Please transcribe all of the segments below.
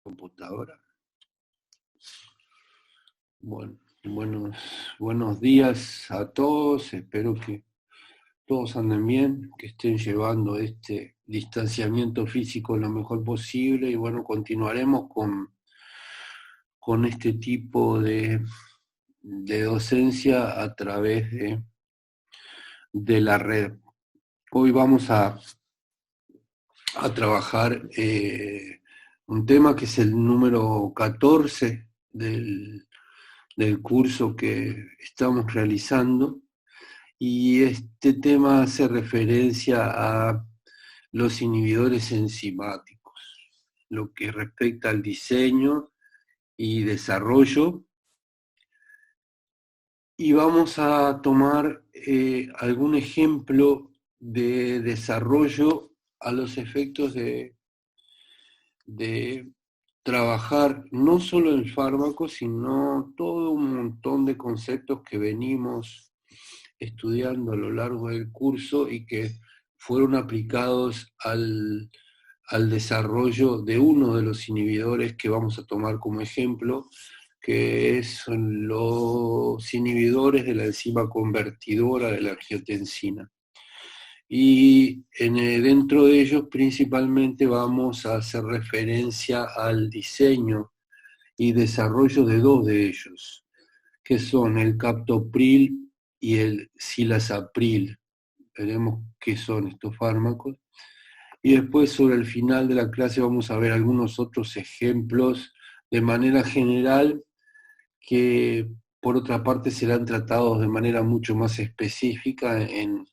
computadora. Bueno, buenos días a todos, espero que todos anden bien, que estén llevando este distanciamiento físico lo mejor posible y bueno, continuaremos con este tipo de docencia a través de la red. Hoy vamos a trabajar un tema que es el número 14 del curso que estamos realizando, y este tema hace referencia a los inhibidores enzimáticos, lo que respecta al diseño y desarrollo, y vamos a tomar algún ejemplo de desarrollo a los efectos de trabajar no solo el fármaco, sino todo un montón de conceptos que venimos estudiando a lo largo del curso y que fueron aplicados al desarrollo de uno de los inhibidores que vamos a tomar como ejemplo, que son los inhibidores de la enzima convertidora de la angiotensina. Y dentro de ellos principalmente vamos a hacer referencia al diseño y desarrollo de dos de ellos, que son el captopril y el cilazapril. Veremos qué son estos fármacos. Y después, sobre el final de la clase, vamos a ver algunos otros ejemplos de manera general que, por otra parte, serán tratados de manera mucho más específica en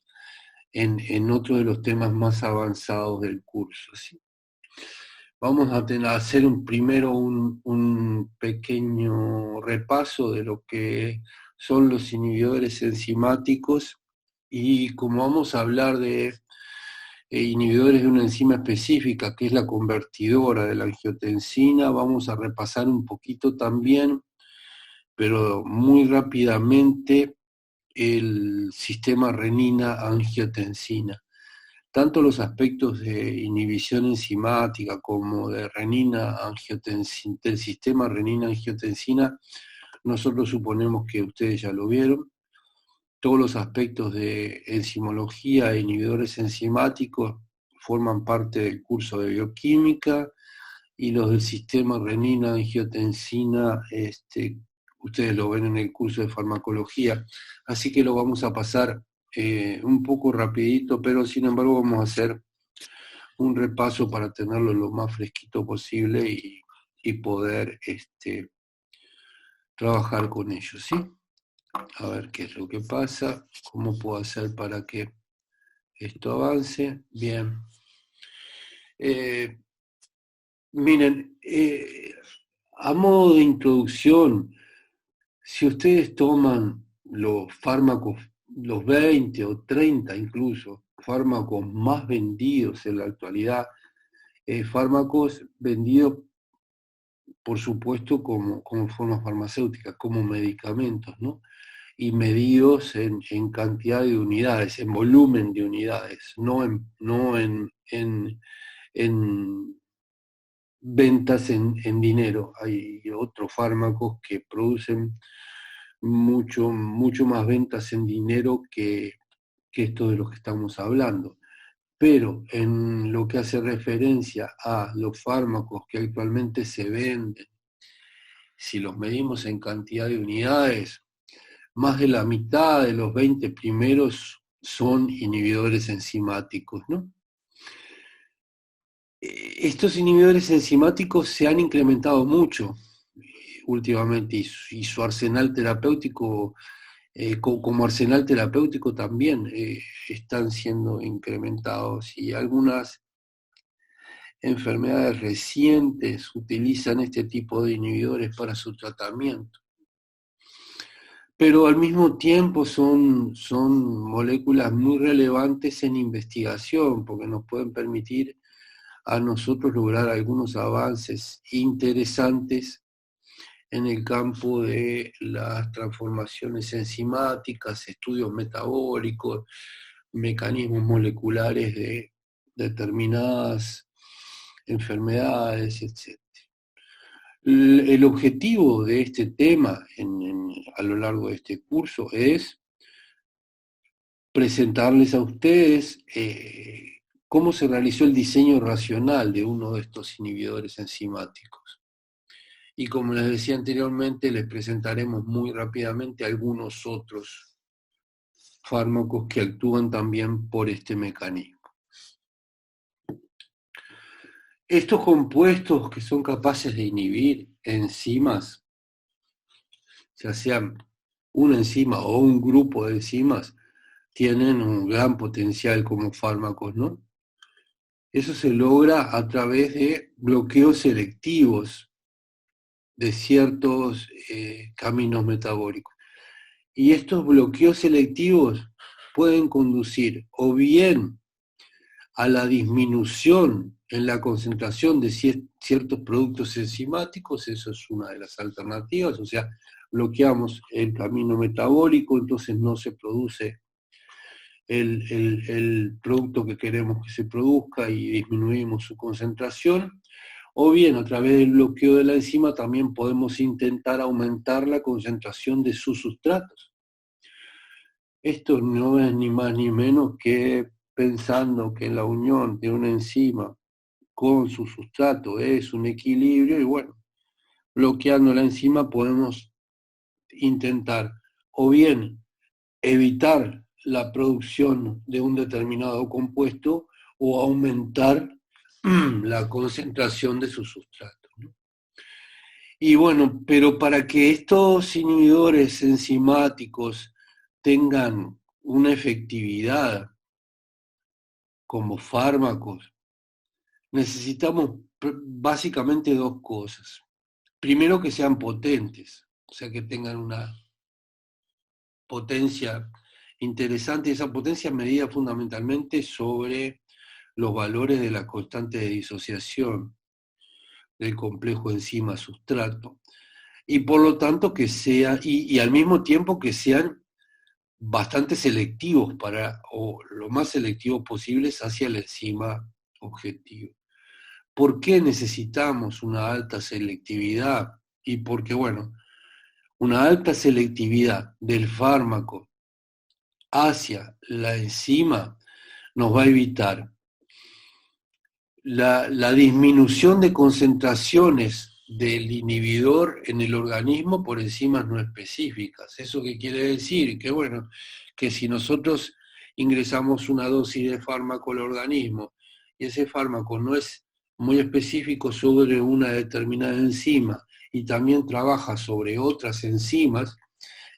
otro de los temas más avanzados del curso, ¿sí? Vamos a hacer primero un pequeño repaso de lo que son los inhibidores enzimáticos, y como vamos a hablar de inhibidores de una enzima específica, que es la convertidora de la angiotensina, vamos a repasar un poquito también, pero muy rápidamente, el sistema renina-angiotensina. Tanto los aspectos de inhibición enzimática como de renina-angiotensina, del sistema renina-angiotensina, nosotros suponemos que ustedes ya lo vieron. Todos los aspectos de enzimología e inhibidores enzimáticos forman parte del curso de bioquímica, y los del sistema renina-angiotensina, ustedes lo ven en el curso de farmacología, así que lo vamos a pasar un poco rapidito, pero sin embargo vamos a hacer un repaso para tenerlo lo más fresquito posible y poder trabajar con ellos, ¿sí? A ver qué es lo que pasa, cómo puedo hacer para que esto avance. Bien. Miren, a modo de introducción, si ustedes toman los fármacos, los 20 o 30 incluso, fármacos más vendidos en la actualidad, fármacos vendidos, por supuesto, como formas farmacéuticas, como medicamentos, ¿no? Y medidos en cantidad de unidades, en volumen de unidades, no en ventas en dinero. Hay otros fármacos que producen mucho más ventas en dinero que esto de los que estamos hablando. Pero en lo que hace referencia a los fármacos que actualmente se venden, si los medimos en cantidad de unidades, más de la mitad de los 20 primeros son inhibidores enzimáticos, ¿no? Estos inhibidores enzimáticos se han incrementado mucho últimamente, y su arsenal terapéutico, como arsenal terapéutico también están siendo incrementados, y algunas enfermedades recientes utilizan este tipo de inhibidores para su tratamiento. Pero al mismo tiempo son moléculas muy relevantes en investigación, porque nos pueden permitir a nosotros lograr algunos avances interesantes en el campo de las transformaciones enzimáticas, estudios metabólicos, mecanismos moleculares de determinadas enfermedades, etc. El objetivo de este tema a lo largo de este curso es presentarles a ustedes cómo se realizó el diseño racional de uno de estos inhibidores enzimáticos. Y como les decía anteriormente, les presentaremos muy rápidamente algunos otros fármacos que actúan también por este mecanismo. Estos compuestos que son capaces de inhibir enzimas, ya sean una enzima o un grupo de enzimas, tienen un gran potencial como fármacos, ¿no? Eso se logra a través de bloqueos selectivos de ciertos caminos metabólicos. Y estos bloqueos selectivos pueden conducir o bien a la disminución en la concentración de ciertos productos enzimáticos, eso es una de las alternativas, o sea, bloqueamos el camino metabólico, entonces no se produce el producto que queremos que se produzca y disminuimos su concentración, o bien a través del bloqueo de la enzima también podemos intentar aumentar la concentración de sus sustratos. Esto no es ni más ni menos que pensando que la unión de una enzima con su sustrato es un equilibrio y bueno, bloqueando la enzima podemos intentar o bien evitar la producción de un determinado compuesto o aumentar la concentración de su sustrato, ¿no? Y bueno, pero para que estos inhibidores enzimáticos tengan una efectividad como fármacos, necesitamos básicamente dos cosas. Primero, que sean potentes, o sea, que tengan una potencia interesante, esa potencia medida fundamentalmente sobre los valores de la constante de disociación del complejo enzima-sustrato, y por lo tanto que sea, y al mismo tiempo que sean bastante selectivos o lo más selectivos posibles hacia la enzima objetivo. ¿Por qué necesitamos una alta selectividad? Y porque, bueno, una alta selectividad del fármaco hacia la enzima nos va a evitar la disminución de concentraciones del inhibidor en el organismo por enzimas no específicas. ¿Eso qué quiere decir? Que bueno, que si nosotros ingresamos una dosis de fármaco al organismo y ese fármaco no es muy específico sobre una determinada enzima y también trabaja sobre otras enzimas,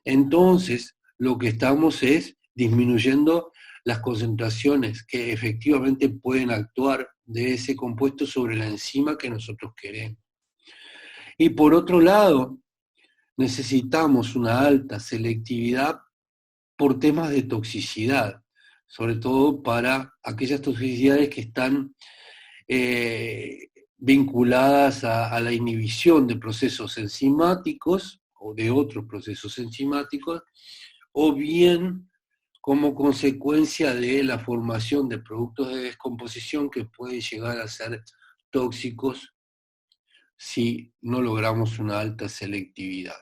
entonces lo que estamos es disminuyendo las concentraciones que efectivamente pueden actuar de ese compuesto sobre la enzima que nosotros queremos. Y por otro lado, necesitamos una alta selectividad por temas de toxicidad, sobre todo para aquellas toxicidades que están vinculadas a la inhibición de procesos enzimáticos o de otros procesos enzimáticos, o bien como consecuencia de la formación de productos de descomposición que pueden llegar a ser tóxicos si no logramos una alta selectividad.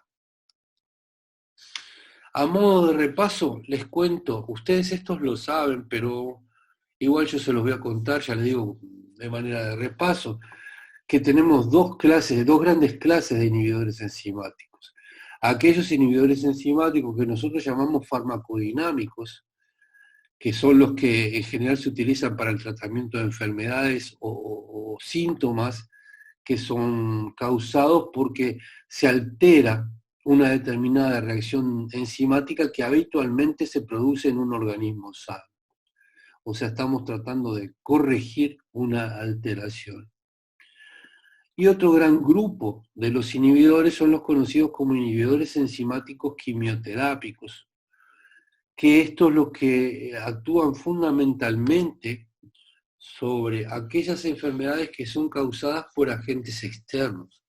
A modo de repaso, les cuento, ustedes estos lo saben, pero igual yo se los voy a contar, ya les digo de manera de repaso, que tenemos dos grandes clases de inhibidores enzimáticos. Aquellos inhibidores enzimáticos que nosotros llamamos farmacodinámicos, que son los que en general se utilizan para el tratamiento de enfermedades o síntomas que son causados porque se altera una determinada reacción enzimática que habitualmente se produce en un organismo sano. O sea, estamos tratando de corregir una alteración. Y otro gran grupo de los inhibidores son los conocidos como inhibidores enzimáticos quimioterápicos, que estos los que actúan fundamentalmente sobre aquellas enfermedades que son causadas por agentes externos,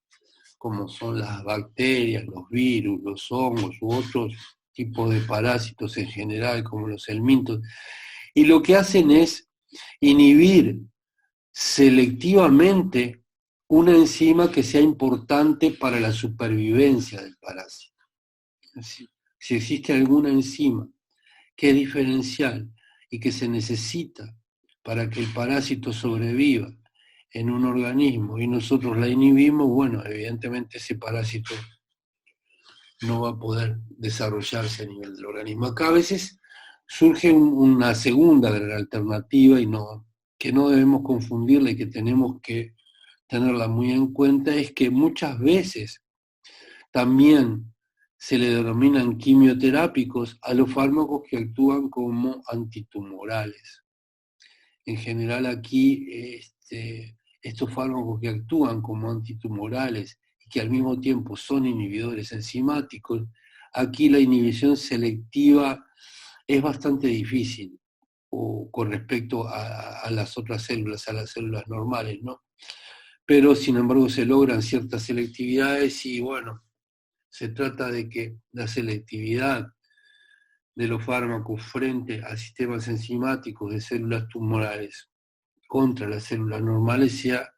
como son las bacterias, los virus, los hongos u otros tipos de parásitos en general, como los helmintos. Y lo que hacen es inhibir selectivamente una enzima que sea importante para la supervivencia del parásito. Si existe alguna enzima que es diferencial y que se necesita para que el parásito sobreviva en un organismo y nosotros la inhibimos, bueno, evidentemente ese parásito no va a poder desarrollarse a nivel del organismo. Acá a veces surge una segunda gran alternativa que no debemos confundirla y que tenemos que tenerla muy en cuenta, es que muchas veces también se le denominan quimioterápicos a los fármacos que actúan como antitumorales. En general aquí estos fármacos que actúan como antitumorales y que al mismo tiempo son inhibidores enzimáticos, aquí la inhibición selectiva es bastante difícil con respecto a las otras células, a las células normales, ¿no? Pero sin embargo se logran ciertas selectividades y bueno, se trata de que la selectividad de los fármacos frente a sistemas enzimáticos de células tumorales contra las células normales sea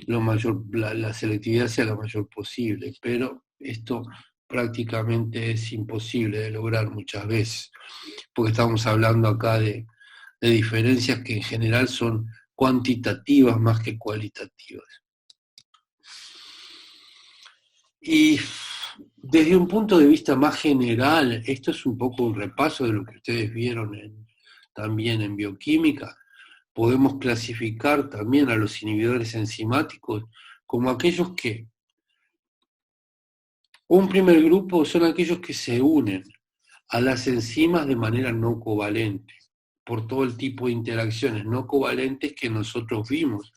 la selectividad sea la mayor posible, pero esto prácticamente es imposible de lograr muchas veces, porque estamos hablando acá de diferencias que en general son cuantitativas más que cualitativas. Y desde un punto de vista más general, esto es un poco un repaso de lo que ustedes vieron también en bioquímica. Podemos clasificar también a los inhibidores enzimáticos como aquellos que, un primer grupo son aquellos que se unen a las enzimas de manera no covalente, por todo el tipo de interacciones no covalentes que nosotros vimos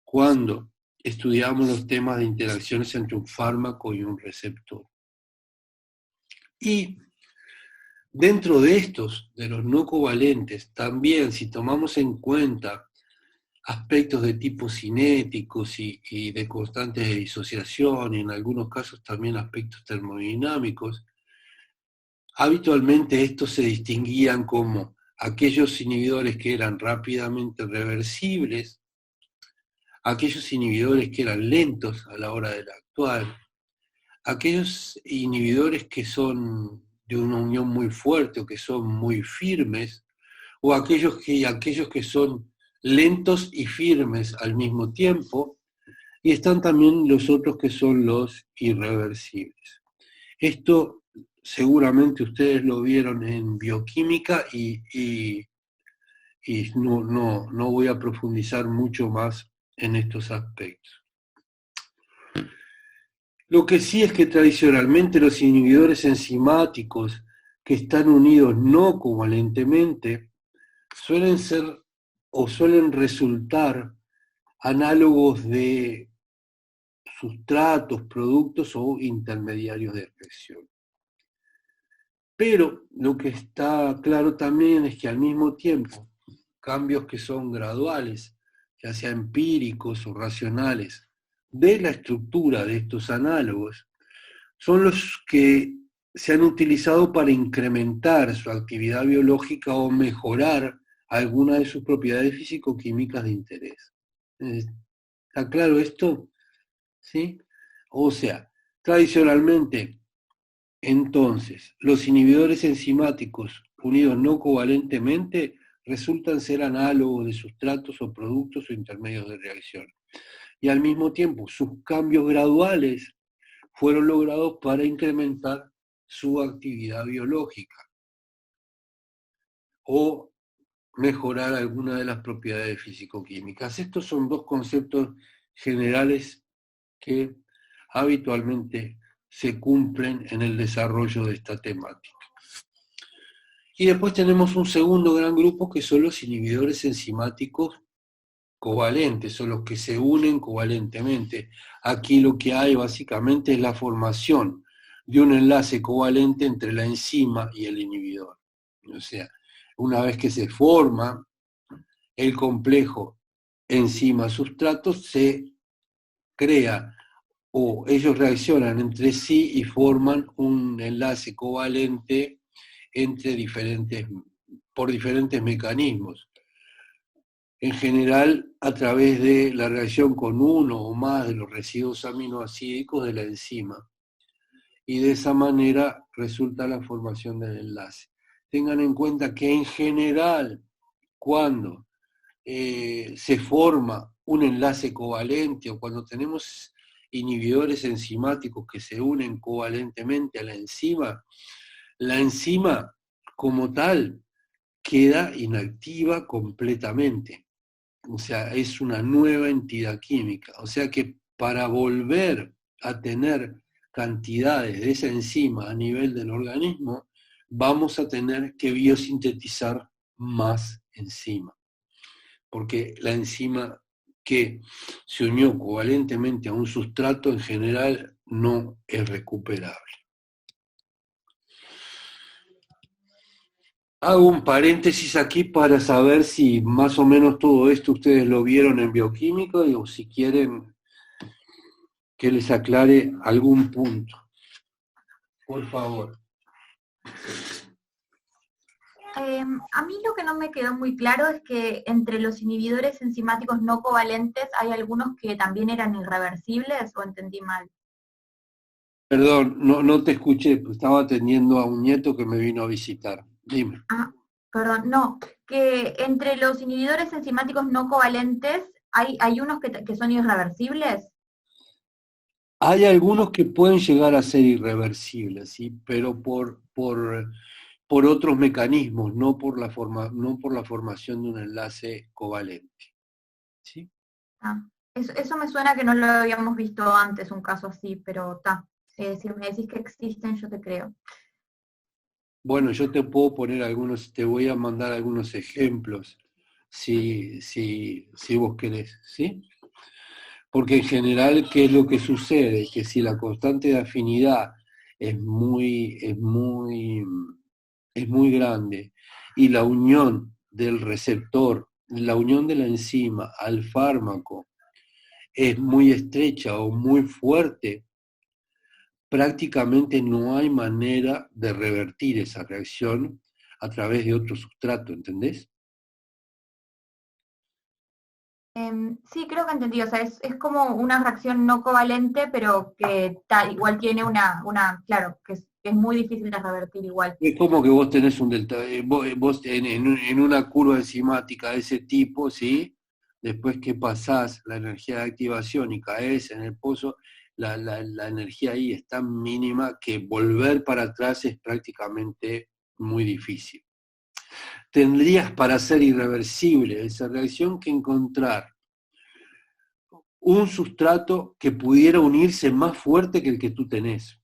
cuando estudiamos los temas de interacciones entre un fármaco y un receptor. Y dentro de estos, de los no covalentes, también si tomamos en cuenta aspectos de tipo cinéticos y de constantes de disociación, y en algunos casos también aspectos termodinámicos, habitualmente estos se distinguían como aquellos inhibidores que eran rápidamente reversibles, aquellos inhibidores que eran lentos a la hora de actuar, aquellos inhibidores que son de una unión muy fuerte o que son muy firmes, o aquellos que son lentos y firmes al mismo tiempo, y están también los otros que son los irreversibles. Esto seguramente ustedes lo vieron en bioquímica y no voy a profundizar mucho más en estos aspectos. Lo que sí es que tradicionalmente los inhibidores enzimáticos que están unidos no covalentemente suelen ser o suelen resultar análogos de sustratos, productos o intermediarios de reacción. Pero lo que está claro también es que al mismo tiempo, cambios que son graduales, ya sea empíricos o racionales, de la estructura de estos análogos, son los que se han utilizado para incrementar su actividad biológica o mejorar alguna de sus propiedades físico-químicas de interés. ¿Está claro esto? ¿Sí? O sea, tradicionalmente, entonces, los inhibidores enzimáticos unidos no covalentemente resultan ser análogos de sustratos o productos o intermedios de reacción. Y al mismo tiempo, sus cambios graduales fueron logrados para incrementar su actividad biológica o mejorar alguna de las propiedades físico-químicas. Estos son dos conceptos generales que habitualmente se cumplen en el desarrollo de esta temática. Y después tenemos un segundo gran grupo que son los inhibidores enzimáticos covalentes, son los que se unen covalentemente. Aquí lo que hay básicamente es la formación de un enlace covalente entre la enzima y el inhibidor. O sea, una vez que se forma el complejo enzima-sustrato, se crea o ellos reaccionan entre sí y forman un enlace covalente por diferentes mecanismos. en general a través de la reacción con uno o más de los residuos aminoácidos de la enzima. Y de esa manera resulta la formación del enlace. Tengan en cuenta que en general, cuando se forma un enlace covalente o cuando tenemos inhibidores enzimáticos que se unen covalentemente a la enzima como tal queda inactiva completamente. O sea, es una nueva entidad química. O sea que para volver a tener cantidades de esa enzima a nivel del organismo, vamos a tener que biosintetizar más enzima. Porque la enzima que se unió covalentemente a un sustrato en general no es recuperable. Hago un paréntesis aquí para saber si más o menos todo esto ustedes lo vieron en bioquímica o si quieren que les aclare algún punto. Por favor. A mí lo que no me quedó muy claro es que entre los inhibidores enzimáticos no covalentes hay algunos que también eran irreversibles, ¿o entendí mal? Perdón, no te escuché, pues estaba atendiendo a un nieto que me vino a visitar. Dime. Ah, perdón, no, que entre los inhibidores enzimáticos no covalentes hay unos que son irreversibles. Hay algunos que pueden llegar a ser irreversibles, ¿sí? Pero por otros mecanismos, no por la formación de un enlace covalente. ¿Sí? Ah, eso me suena que no lo habíamos visto antes, un caso así, pero está. Si me decís que existen, yo te creo. Bueno, yo te puedo poner te voy a mandar algunos ejemplos, si vos querés, ¿sí? Porque en general, ¿qué es lo que sucede? Que si la constante de afinidad es muy grande y la unión del receptor, la unión de la enzima al fármaco es muy estrecha o muy fuerte, prácticamente no hay manera de revertir esa reacción a través de otro sustrato, ¿entendés? Sí, creo que entendí. O sea, es como una reacción no covalente, pero que igual tiene claro, que es muy difícil de revertir igual. Es como que vos tenés un delta, vos en una curva enzimática de ese tipo, ¿sí? Después que pasás la energía de activación y caes en el pozo, la energía ahí es tan mínima que volver para atrás es prácticamente muy difícil. Tendrías para ser irreversible esa reacción que encontrar un sustrato que pudiera unirse más fuerte que el que tú tenés.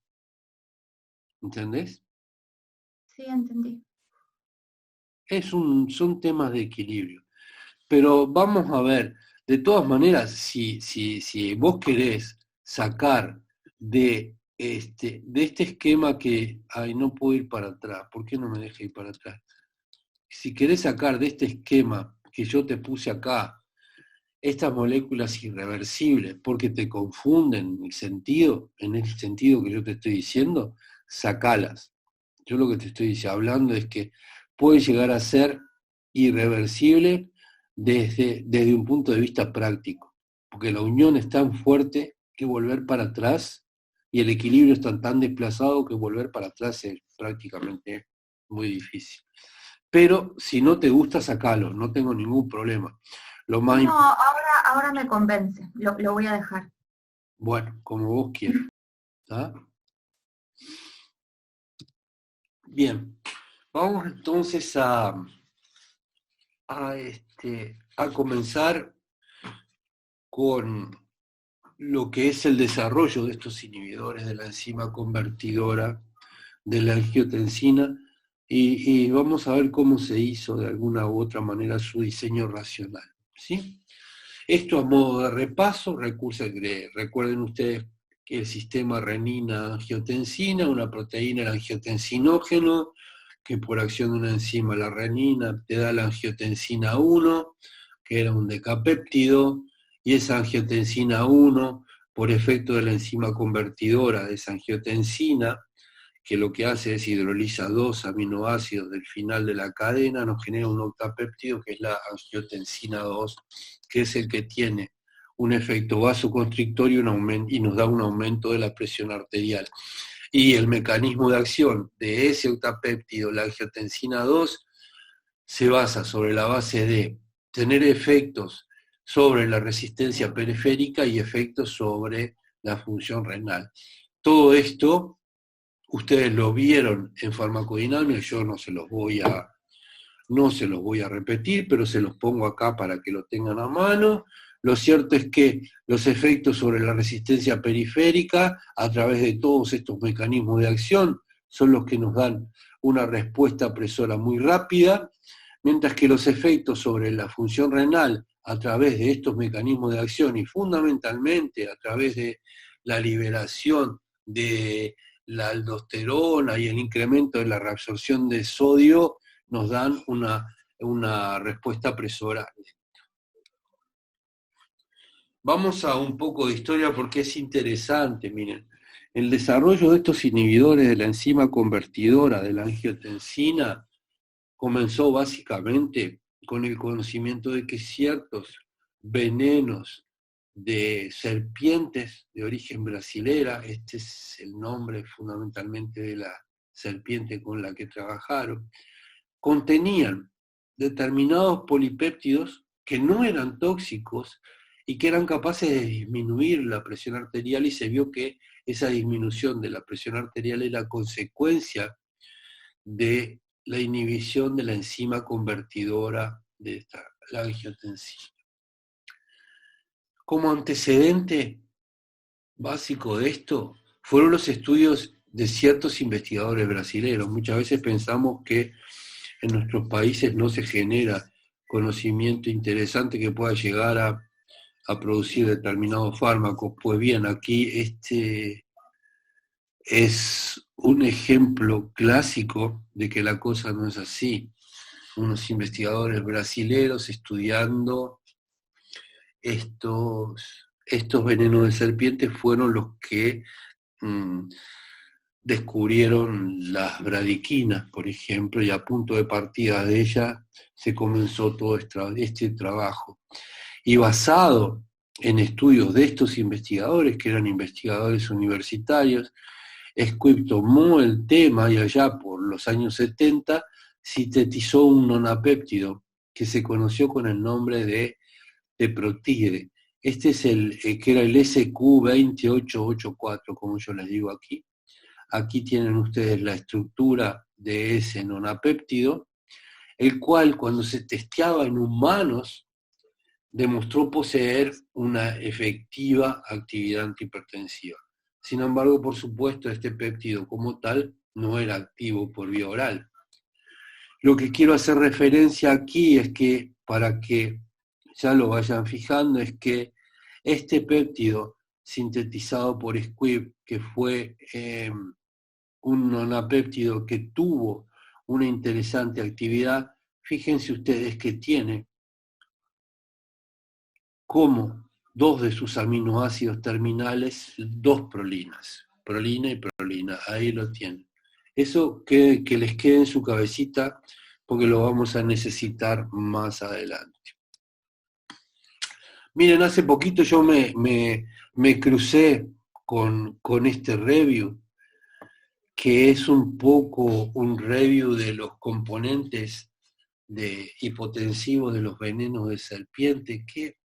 ¿Entendés? Sí, entendí. Son temas de equilibrio. Pero vamos a ver, de todas maneras, si vos querés sacar de este esquema que, ay, no puedo ir para atrás, ¿por qué no me deja ir para atrás? Si querés sacar de este esquema que yo te puse acá, estas moléculas irreversibles, porque te confunden en el sentido que yo te estoy diciendo, sacalas. Yo lo que te estoy hablando es que puede llegar a ser irreversible desde un punto de vista práctico, porque la unión es tan fuerte que volver para atrás y el equilibrio está tan desplazado que volver para atrás es prácticamente muy difícil. Pero si no te gusta, sacalo, no tengo ningún problema. Lo más No, ahora me convence, lo voy a dejar. bueno, como vos quieras. ¿Tá? Bien, vamos entonces a comenzar con lo que es el desarrollo de estos inhibidores de la enzima convertidora de la angiotensina y vamos a ver cómo se hizo de alguna u otra manera su diseño racional. ¿Sí? Esto a modo de repaso, recuerden ustedes que el sistema renina-angiotensina, una proteína, el angiotensinógeno, que por acción de una enzima, la renina, te da la angiotensina 1, que era un decapéptido, y esa angiotensina 1, por efecto de la enzima convertidora de esa angiotensina, que lo que hace es hidroliza dos aminoácidos del final de la cadena, nos genera un octapéptido que es la angiotensina 2, que es el que tiene un efecto vasoconstrictor y nos da un aumento de la presión arterial. Y el mecanismo de acción de ese octapéptido, la angiotensina 2, se basa sobre la base de tener efectos sobre la resistencia periférica y efectos sobre la función renal. Todo esto, ustedes lo vieron en farmacodinámica, yo no se los voy a repetir, pero se los pongo acá para que lo tengan a mano. Lo cierto es que los efectos sobre la resistencia periférica, a través de todos estos mecanismos de acción, son los que nos dan una respuesta presora muy rápida, mientras que los efectos sobre la función renal, a través de estos mecanismos de acción y fundamentalmente a través de la liberación de la aldosterona y el incremento de la reabsorción de sodio, nos dan una respuesta presora. Vamos a un poco de historia porque es interesante, miren. El desarrollo de estos inhibidores de la enzima convertidora de la angiotensina comenzó básicamente con el conocimiento de que ciertos venenos de serpientes de origen brasilera, este es el nombre fundamentalmente de la serpiente con la que trabajaron, contenían determinados polipéptidos que no eran tóxicos y que eran capaces de disminuir la presión arterial, y se vio que esa disminución de la presión arterial era consecuencia de la inhibición de la enzima convertidora de la angiotensina. Como antecedente básico de esto fueron los estudios de ciertos investigadores brasileños. Muchas veces pensamos que en nuestros países no se genera conocimiento interesante que pueda llegar a producir determinados fármacos. Pues bien, aquí este es un ejemplo clásico de que la cosa no es así. Unos investigadores brasileños estudiando estos venenos de serpiente fueron los que descubrieron las bradiquinas, por ejemplo, y a punto de partida de ella se comenzó todo este trabajo. Y basado en estudios de estos investigadores, que eran investigadores universitarios, Squibb tomó el tema y allá por los años 70 sintetizó un nonapéptido que se conoció con el nombre de teprotigre. Este es que era el SQ2884, como yo les digo aquí. Aquí tienen ustedes la estructura de ese nonapéptido, el cual cuando se testeaba en humanos demostró poseer una efectiva actividad antihipertensiva. Sin embargo, por supuesto, este péptido como tal no era activo por vía oral. Lo que quiero hacer referencia aquí es que, para que ya lo vayan fijando, es que este péptido sintetizado por Squibb, que fue un nonapéptido que tuvo una interesante actividad, fíjense ustedes que tiene como dos de sus aminoácidos terminales, dos prolinas, prolina y prolina, ahí lo tienen. Eso que les quede en su cabecita porque lo vamos a necesitar más adelante. Miren, hace poquito yo me crucé con este review, que es un poco un review de los componentes hipotensivos de los venenos de serpiente, que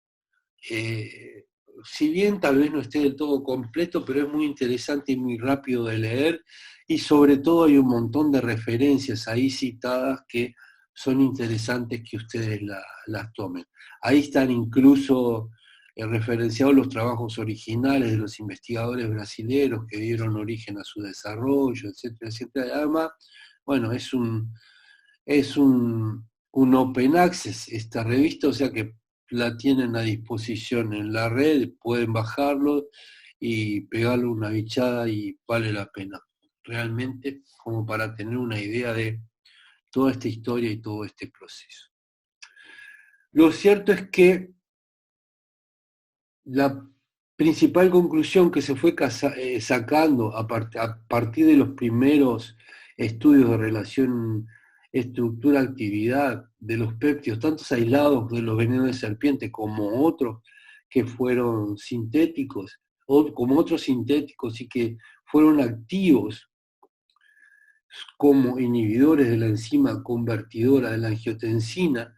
si bien tal vez no esté del todo completo, pero es muy interesante y muy rápido de leer, y sobre todo hay un montón de referencias ahí citadas que son interesantes que ustedes las tomen. Ahí están incluso referenciados los trabajos originales de los investigadores brasileños que dieron origen a su desarrollo, etcétera, etcétera. Además, bueno, es un open access esta revista, o sea que la tienen a disposición en la red, pueden bajarlo y pegarle una bichada y vale la pena, realmente, como para tener una idea de toda esta historia y todo este proceso. Lo cierto es que la principal conclusión que se fue sacando a partir de los primeros estudios de relación estructura-actividad de los péptidos, tantos aislados de los venenos de serpiente como otros que fueron sintéticos, o como otros sintéticos y que fueron activos como inhibidores de la enzima convertidora de la angiotensina,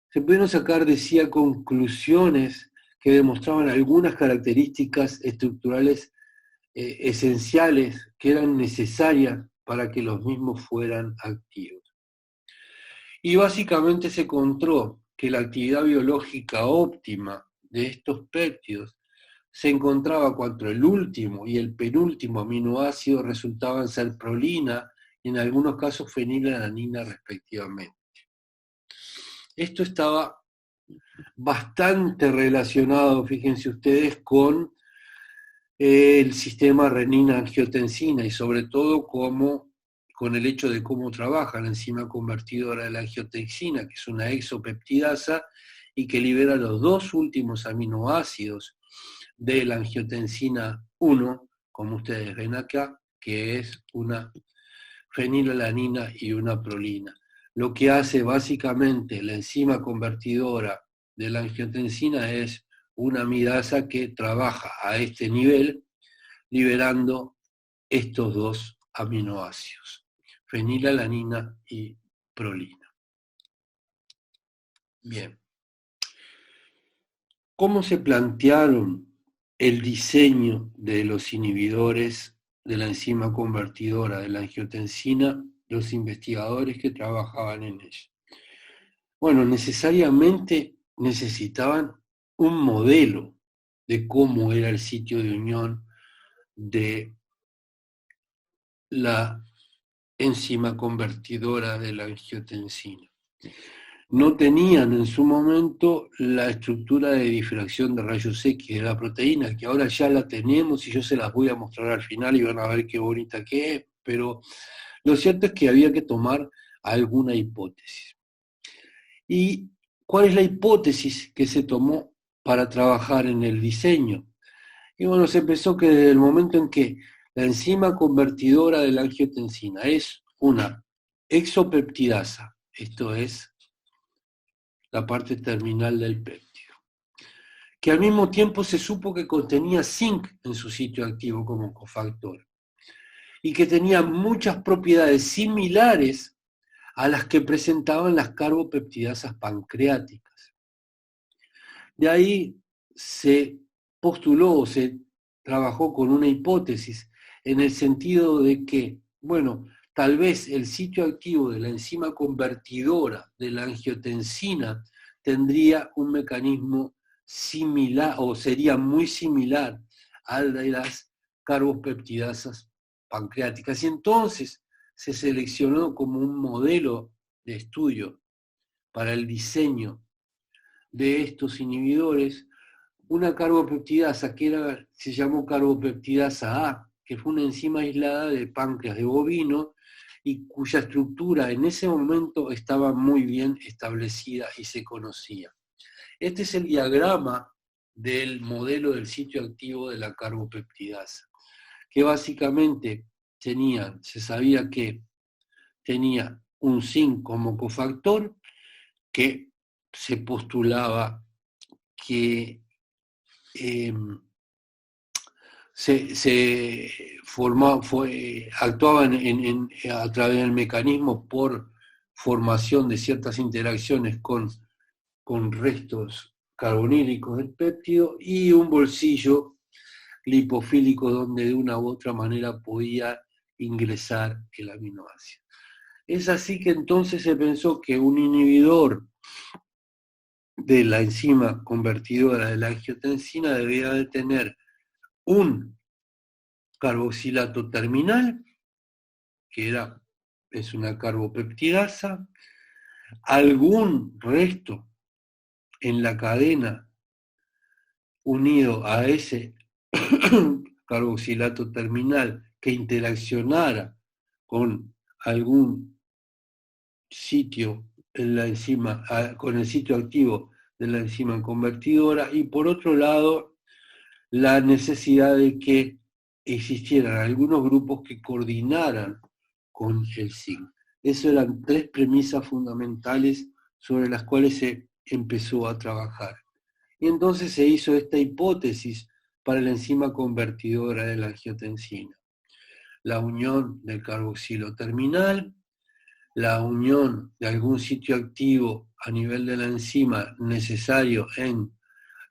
se pudieron sacar de sí conclusiones que demostraban algunas características estructurales esenciales que eran necesarias para que los mismos fueran activos. Y básicamente se encontró que la actividad biológica óptima de estos péptidos se encontraba cuando el último y el penúltimo aminoácido resultaban ser prolina y en algunos casos fenilalanina respectivamente. Esto estaba bastante relacionado, fíjense ustedes, con el sistema renina-angiotensina y sobre todo con el hecho de cómo trabaja la enzima convertidora de la angiotensina, que es una exopeptidasa y que libera los dos últimos aminoácidos de la angiotensina 1, como ustedes ven acá, que es una fenilalanina y una prolina. Lo que hace básicamente la enzima convertidora de la angiotensina es una amidasa que trabaja a este nivel liberando estos dos aminoácidos, fenilalanina y prolina. Bien. ¿Cómo se plantearon el diseño de los inhibidores de la enzima convertidora de la angiotensina los investigadores que trabajaban en ella? Bueno, necesariamente necesitaban un modelo de cómo era el sitio de unión de la enzima convertidora de la angiotensina. No tenían en su momento la estructura de difracción de rayos X de la proteína, que ahora ya la tenemos y yo se las voy a mostrar al final y van a ver qué bonita que es, pero lo cierto es que había que tomar alguna hipótesis. ¿Y cuál es la hipótesis que se tomó para trabajar en el diseño? Y bueno, se pensó que desde el momento en que la enzima convertidora de la angiotensina es una exopeptidasa, esto es la parte terminal del péptido, que al mismo tiempo se supo que contenía zinc en su sitio activo como cofactor, y que tenía muchas propiedades similares a las que presentaban las carbopeptidasas pancreáticas. De ahí se postuló o se trabajó con una hipótesis en el sentido de que, bueno, tal vez el sitio activo de la enzima convertidora de la angiotensina tendría un mecanismo similar o sería muy similar al de las carbopeptidasas pancreáticas. Y entonces se seleccionó como un modelo de estudio para el diseño de estos inhibidores una carbopeptidasa que se llamó carbopeptidasa A, que fue una enzima aislada del páncreas de bovino y cuya estructura en ese momento estaba muy bien establecida y se conocía. Este es el diagrama del modelo del sitio activo de la carbopeptidasa, que básicamente se sabía que tenía un zinc como cofactor, que se postulaba que actuaban a través del mecanismo por formación de ciertas interacciones con restos carbonílicos del péptido y un bolsillo lipofílico donde de una u otra manera podía ingresar el aminoácido. Es así que entonces se pensó que un inhibidor de la enzima convertidora de la angiotensina debía de tener un carboxilato terminal, que es una carbopeptidasa, algún resto en la cadena unido a ese carboxilato terminal que interaccionara con algún sitio en la enzima, con el sitio activo de la enzima convertidora, y por otro lado la necesidad de que existieran algunos grupos que coordinaran con el zinc. Esas eran tres premisas fundamentales sobre las cuales se empezó a trabajar. Y entonces se hizo esta hipótesis para la enzima convertidora de la angiotensina. La unión del carboxilo terminal, la unión de algún sitio activo a nivel de la enzima necesario en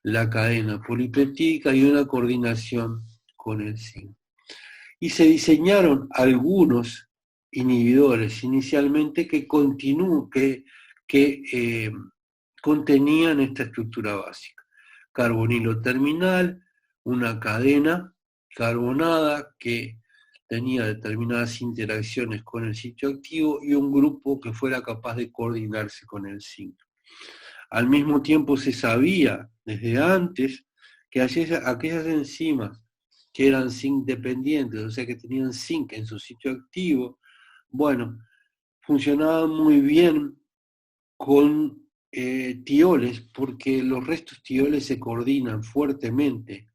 la cadena polipeptídica y una coordinación con el zinc. Y se diseñaron algunos inhibidores inicialmente que contenían esta estructura básica. Carbonilo terminal, una cadena carbonada que tenía determinadas interacciones con el sitio activo y un grupo que fuera capaz de coordinarse con el zinc. Al mismo tiempo se sabía desde antes que aquellas enzimas que eran zinc dependientes, o sea que tenían zinc en su sitio activo, bueno, funcionaban muy bien con tioles, porque los restos tioles se coordinan fuertemente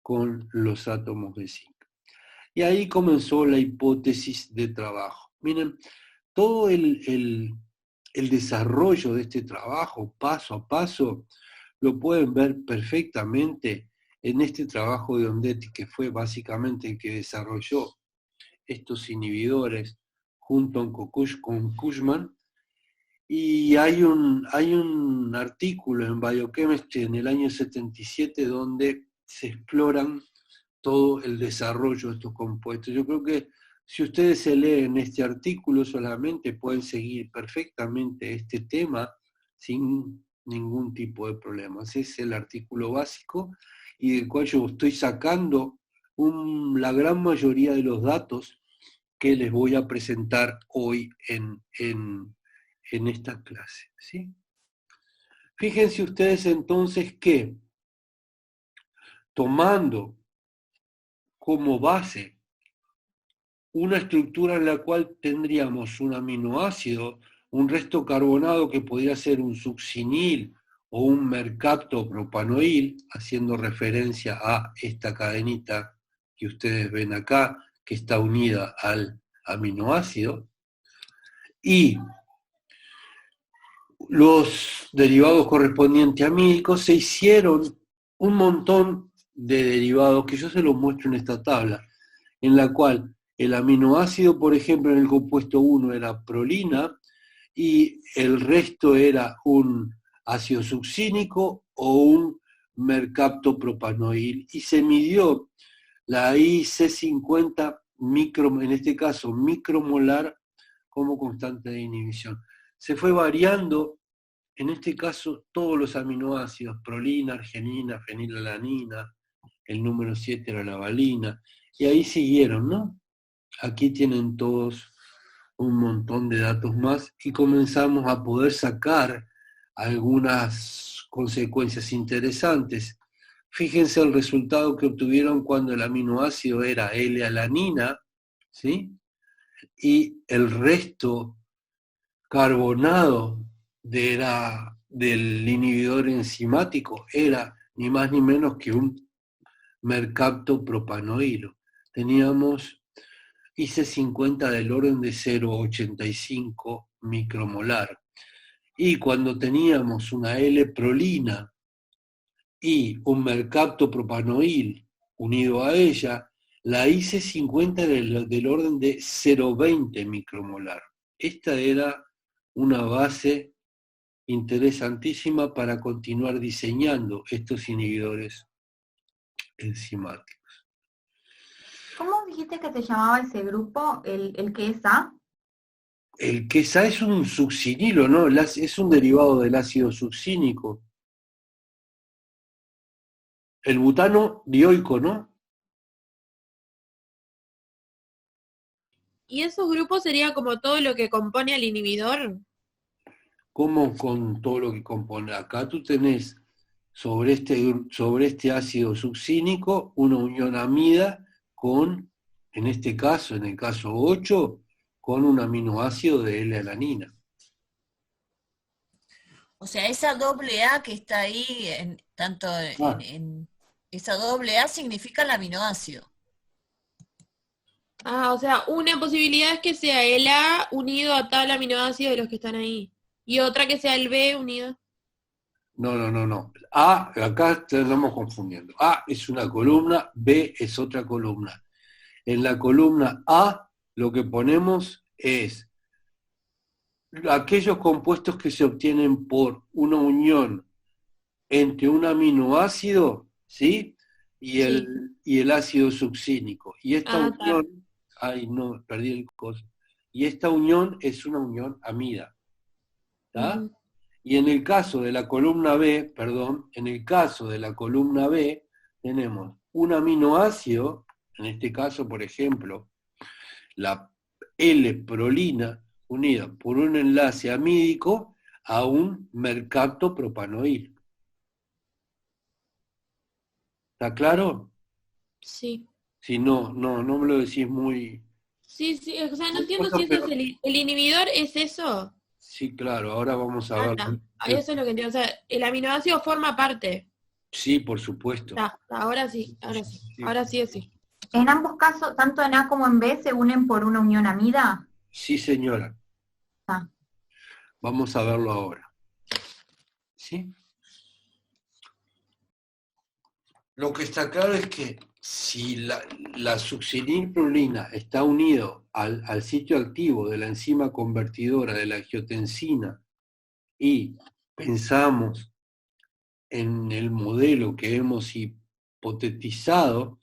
con los átomos de zinc. Y ahí comenzó la hipótesis de trabajo. Miren, todo el desarrollo de este trabajo, paso a paso, lo pueden ver perfectamente en este trabajo de Ondetti, que fue básicamente el que desarrolló estos inhibidores junto con Cushman. Y hay un artículo en Biochemistry en el año 77 donde se exploran todo el desarrollo de estos compuestos. Yo creo que si ustedes se leen este artículo solamente pueden seguir perfectamente este tema sin ningún tipo de problemas. Es el artículo básico y del cual yo estoy sacando la gran mayoría de los datos que les voy a presentar hoy en esta clase, ¿sí? Fíjense ustedes entonces que, tomando como base una estructura en la cual tendríamos un aminoácido, un resto carbonado que podría ser un succinil o un mercaptopropanoil, haciendo referencia a esta cadenita que ustedes ven acá, que está unida al aminoácido, y los derivados correspondientes amílicos, se hicieron un montón de derivados que yo se los muestro en esta tabla, en la cual el aminoácido, por ejemplo, en el compuesto 1 era prolina y el resto era un ácido succínico o un mercaptopropanoil, y se midió la IC50 en este caso micromolar, como constante de inhibición. Se fue variando, en este caso, todos los aminoácidos, prolina, arginina, fenilalanina, el número 7 era la valina, y ahí siguieron, ¿no? Aquí tienen todos un montón de datos más y comenzamos a poder sacar algunas consecuencias interesantes. Fíjense el resultado que obtuvieron cuando el aminoácido era L-alanina, ¿sí? Y el resto carbonado del inhibidor enzimático era ni más ni menos que un mercaptopropanoilo. Teníamos IC50 del orden de 0,85 micromolar. Y cuando teníamos una L-prolina y un mercaptopropanoil unido a ella, la IC50 del orden de 0,20 micromolar. Esta era una base interesantísima para continuar diseñando estos inhibidores enzimáticos. ¿Cómo dijiste que se llamaba ese grupo, el que es A? El quesa es un succinilo, ¿no? Es un derivado del ácido succínico. El butano dioico, ¿no? ¿Y esos grupos sería como todo lo que compone al inhibidor? Como con todo lo que compone. Acá tú tenés sobre este ácido succínico una unión amida con, en este caso, en el caso 8, con un aminoácido de L-alanina. O sea, esa doble A que está ahí, tanto Esa doble A significa el aminoácido. Ah, o sea, una posibilidad es que sea el A unido a tal aminoácido de los que están ahí. Y otra que sea el B unido. No. A, acá te estamos confundiendo. A es una columna, B es otra columna. En la columna A lo que ponemos es aquellos compuestos que se obtienen por una unión entre un aminoácido, ¿sí? Y Sí. el ácido succínico. Y esta Ah, está. unión, ay no, perdí el coso. Y esta unión es una unión amida, ¿está? Ujú. Y en el caso de la columna B, perdón, en el caso de la columna B, tenemos un aminoácido, en este caso, por ejemplo, la L-prolina, unida por un enlace amídico a un mercaptopropanoil. ¿Está claro? Sí. Si no me lo decís muy... Sí, sí, o sea, no muy entiendo cosa, si eso es pero el inhibidor, ¿es eso? sí, claro, ahora vamos a Ah, ver. está. Eso es lo que entiendo. O sea, el aminoácido forma parte. Sí, por supuesto. Está, ahora sí, ahora sí. Sí, Ahora sí es sí. En ambos casos, tanto en A como en B, se unen por una unión amida. sí, señora. Ah, Vamos a verlo ahora. ¿Sí? Lo que está claro es que si la succinilprolina está unido al sitio activo de la enzima convertidora de la angiotensina y pensamos en el modelo que hemos hipotetizado,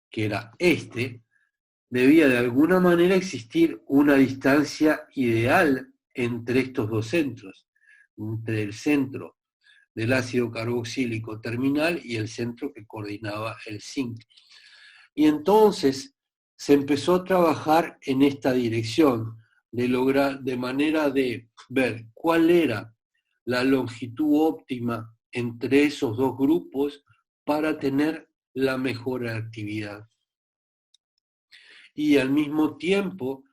que era este, debía de alguna manera existir una distancia ideal entre estos dos centros, entre el centro del ácido carboxílico terminal y el centro que coordinaba el zinc. Y entonces se empezó a trabajar en esta dirección, de lograr, de manera de ver cuál era la longitud óptima entre esos dos grupos para tener la mejor actividad. Y al mismo tiempo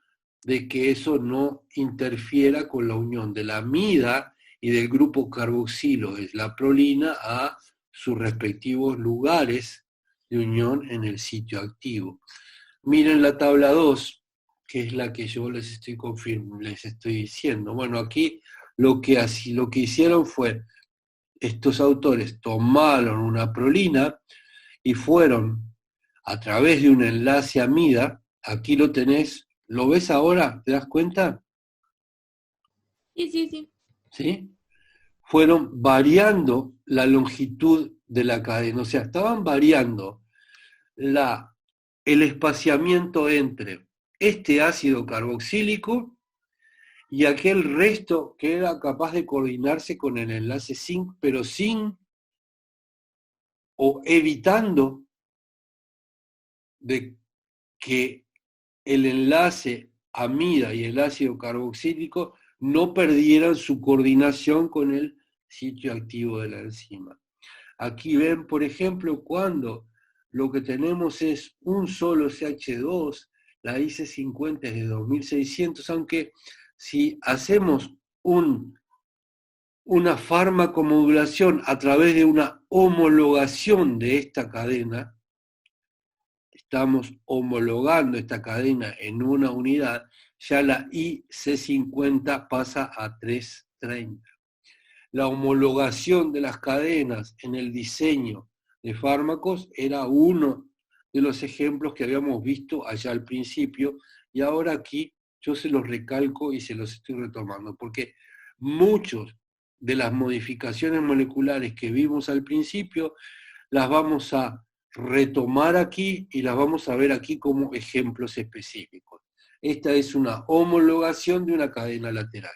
de que eso no interfiera con la unión de la amida y del grupo carboxilo, es la prolina, a sus respectivos lugares de unión en el sitio activo. Miren la tabla 2, que es la que yo les estoy diciendo. Bueno, aquí lo que hicieron fue, estos autores tomaron una prolina y fueron a través de un enlace amida, aquí lo tenés, ¿lo ves ahora? ¿Te das cuenta? Sí, sí, sí. ¿Sí? Fueron variando la longitud de la cadena, o sea, estaban variando el espaciamiento entre este ácido carboxílico y aquel resto que era capaz de coordinarse con el enlace zinc, pero sin o evitando de que el enlace amida y el ácido carboxílico no perdieran su coordinación con el sitio activo de la enzima. Aquí ven, por ejemplo, cuando lo que tenemos es un solo CH2, la IC50 es de 2600, aunque si hacemos una farmacomodulación a través de una homologación de esta cadena, estamos homologando esta cadena en una unidad, ya la IC50 pasa a 330. La homologación de las cadenas en el diseño de fármacos era uno de los ejemplos que habíamos visto allá al principio, y ahora aquí yo se los recalco y se los estoy retomando, porque muchas de las modificaciones moleculares que vimos al principio las vamos a retomar aquí y las vamos a ver aquí como ejemplos específicos. Esta es una homologación de una cadena lateral.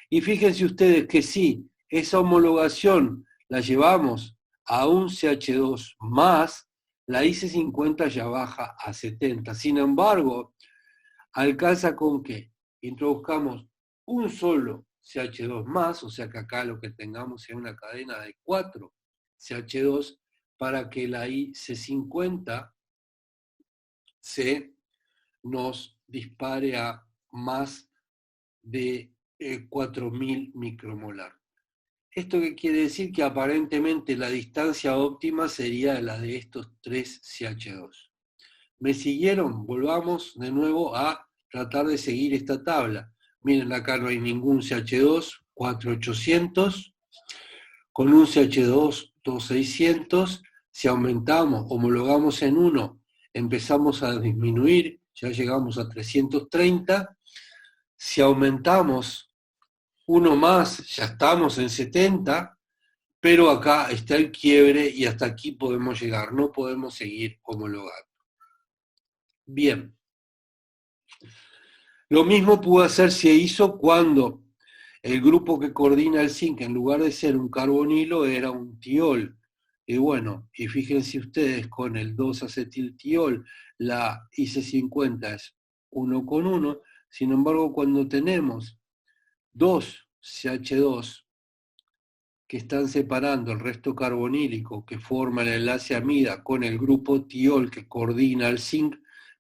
Y fíjense ustedes que sí, esa homologación la llevamos a un CH2 más, la IC50 ya baja a 70. Sin embargo, alcanza con que introduzcamos un solo CH2 más, o sea que acá lo que tengamos es una cadena de 4 CH2 para que la IC50 se nos dispare a más de 4000 micromolar. ¿Esto qué quiere decir? Que aparentemente la distancia óptima sería la de estos 3 CH2. ¿Me siguieron? Volvamos de nuevo a tratar de seguir esta tabla. Miren, acá no hay ningún CH2, 4800, con un CH2, 2600. Si aumentamos, homologamos en 1, empezamos a disminuir, ya llegamos a 330. Si aumentamos uno más, ya estamos en 70, pero acá está el quiebre y hasta aquí podemos llegar, no podemos seguir homologando. Bien. Lo mismo se hizo cuando el grupo que coordina el zinc, en lugar de ser un carbonilo, era un tiol. Y bueno, y fíjense ustedes, con el 2-acetiltiol, la IC50 es 1,1. Sin embargo, cuando tenemos 2 CH2 que están separando el resto carbonílico que forma el enlace amida con el grupo tiol que coordina el zinc,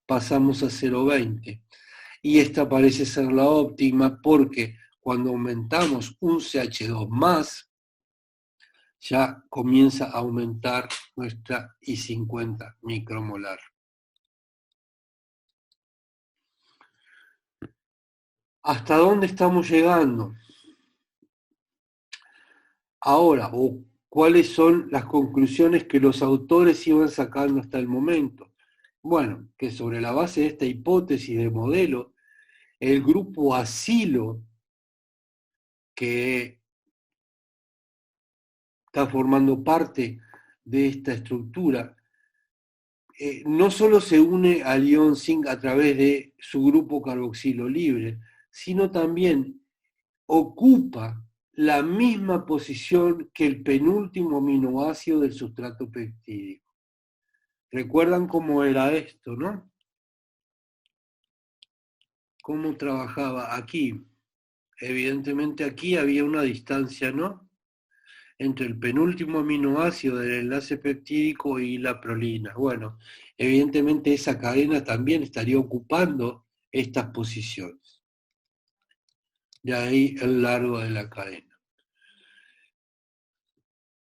pasamos a 0,20. Y esta parece ser la óptima porque cuando aumentamos un CH2 más, ya comienza a aumentar nuestra I50 micromolar. ¿Hasta dónde estamos llegando? Ahora, o cuáles son las conclusiones que los autores iban sacando hasta el momento. Bueno, que sobre la base de esta hipótesis de modelo, el grupo acilo, que está formando parte de esta estructura, no solo se une al ion zinc a través de su grupo carboxilo libre, sino también ocupa la misma posición que el penúltimo aminoácido del sustrato peptídico. ¿Recuerdan cómo era esto, no? ¿Cómo trabajaba aquí? Evidentemente aquí había una distancia, ¿no?, entre el penúltimo aminoácido del enlace peptídico y la prolina. Bueno, evidentemente esa cadena también estaría ocupando estas posiciones. De ahí el largo de la cadena.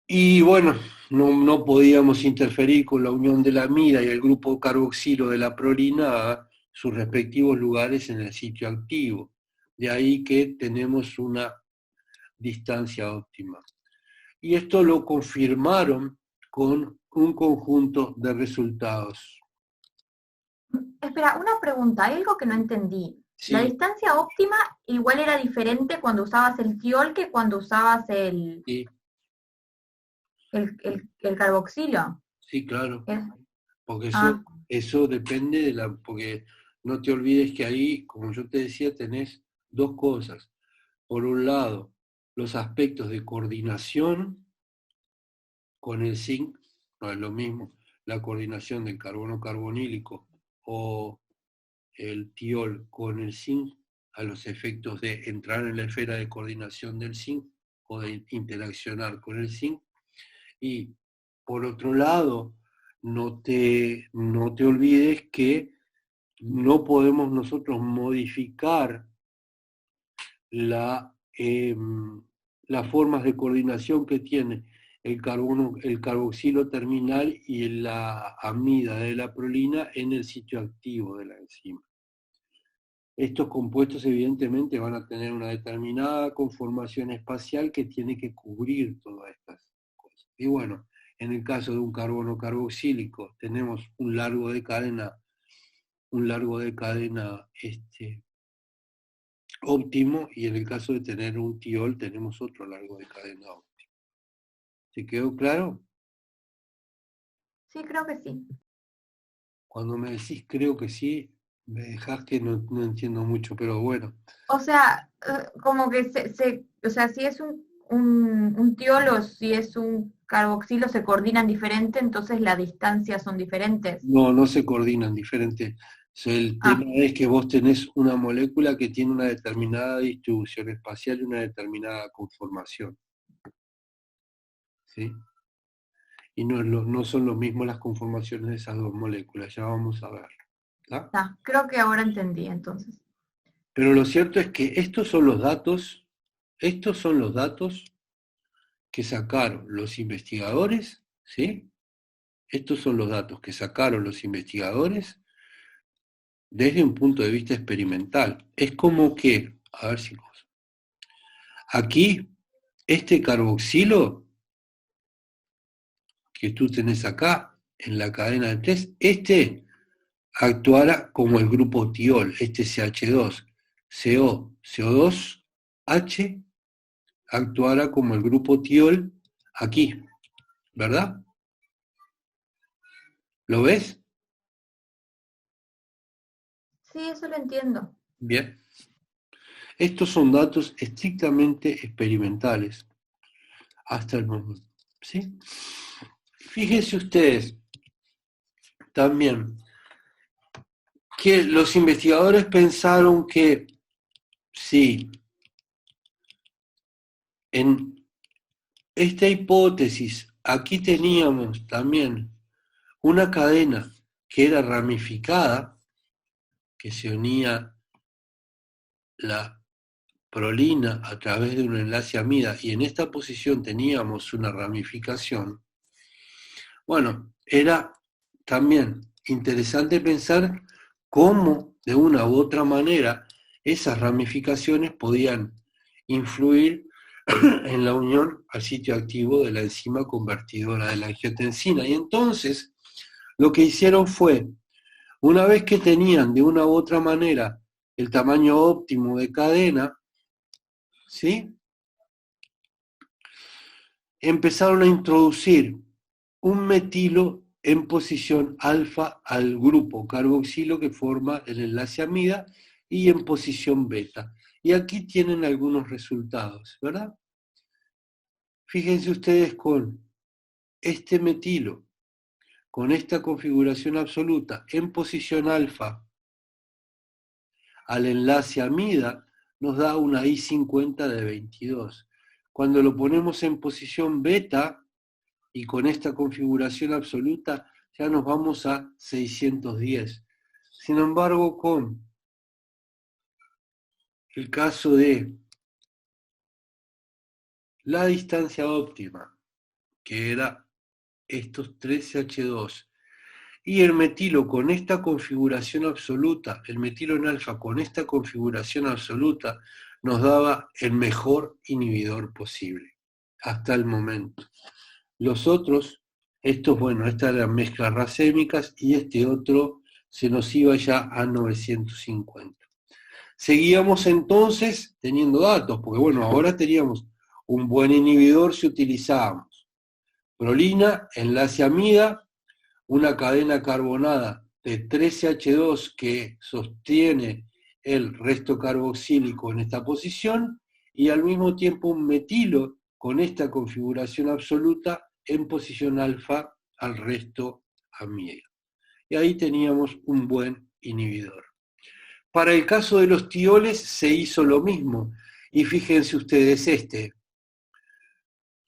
Y bueno, no podíamos interferir con la unión de la amida y el grupo carboxilo de la prolina a sus respectivos lugares en el sitio activo. De ahí que tenemos una distancia óptima. Y esto lo confirmaron con un conjunto de resultados. Espera, una pregunta, hay algo que no entendí. Sí. La distancia óptima igual era diferente cuando usabas el tiol que cuando usabas el, Sí. el carboxilo. Sí, claro. Porque Ah. eso depende de la... Porque no te olvides que ahí, como yo te decía, tenés dos cosas. Por un lado, los aspectos de coordinación con el zinc, no es lo mismo la coordinación del carbono carbonílico o el tiol con el zinc a los efectos de entrar en la esfera de coordinación del zinc o de interaccionar con el zinc. Y por otro lado, no te olvides que no podemos nosotros modificar las formas de coordinación que tiene el carboxilo terminal y la amida de la prolina en el sitio activo de la enzima. Estos compuestos evidentemente van a tener una determinada conformación espacial que tiene que cubrir todas estas cosas. Y bueno, en el caso de un carbono carboxílico tenemos un largo de cadena óptimo, y en el caso de tener un tiol tenemos otro largo de cadena óptimo. ¿Se quedó claro? Sí, creo que sí. Cuando me decís creo que sí, me dejás que no entiendo mucho, pero bueno. O sea, como que o sea, si es un tiol o si es un carboxilo se coordinan diferente, entonces las distancias son diferentes. No se coordinan diferente. El tema es que vos tenés una molécula que tiene una determinada distribución espacial y una determinada conformación. ¿Sí? Y no son lo mismo las conformaciones de esas dos moléculas, ya vamos a ver. Creo que ahora entendí entonces. Pero lo cierto es que estos son los datos que sacaron los investigadores, ¿sí? Estos son los datos que sacaron los investigadores desde un punto de vista experimental. Es como que, a ver si... Aquí, este carboxilo que tú tenés acá, en la cadena de 3, este actuará como el grupo tiol, este CH2, CO, CO2, H, actuará como el grupo tiol aquí, ¿verdad? ¿Lo ves? Sí, eso lo entiendo. Bien. Estos son datos estrictamente experimentales hasta el momento, ¿sí? Fíjense ustedes también que los investigadores pensaron que sí, en esta hipótesis aquí teníamos también una cadena que era ramificada, que se unía la prolina a través de un enlace amida, y en esta posición teníamos una ramificación. Bueno, era también interesante pensar cómo de una u otra manera esas ramificaciones podían influir en la unión al sitio activo de la enzima convertidora de la angiotensina. Y entonces lo que hicieron fue, una vez que tenían de una u otra manera el tamaño óptimo de cadena, ¿sí? Empezaron a introducir un metilo en posición alfa al grupo carboxilo que forma el enlace amida y en posición beta. Y aquí tienen algunos resultados, ¿verdad? Fíjense ustedes con este metilo, con esta configuración absoluta en posición alfa al enlace amida, nos da una I50 de 22. Cuando lo ponemos en posición beta y con esta configuración absoluta, ya nos vamos a 610. Sin embargo, con el caso de la distancia óptima, que era estos 13H2, y el metilo con esta configuración absoluta, el metilo en alfa con esta configuración absoluta, nos daba el mejor inhibidor posible, hasta el momento. Los otros, estos, bueno, estas eran mezclas racémicas y este otro se nos iba ya a 950. Seguíamos entonces teniendo datos, porque bueno, ahora teníamos un buen inhibidor si utilizábamos prolina, enlace amida, una cadena carbonada de 13H2 que sostiene el resto carboxílico en esta posición y al mismo tiempo un metilo con esta configuración absoluta en posición alfa al resto amida. Y ahí teníamos un buen inhibidor. Para el caso de los tioles se hizo lo mismo. Y fíjense ustedes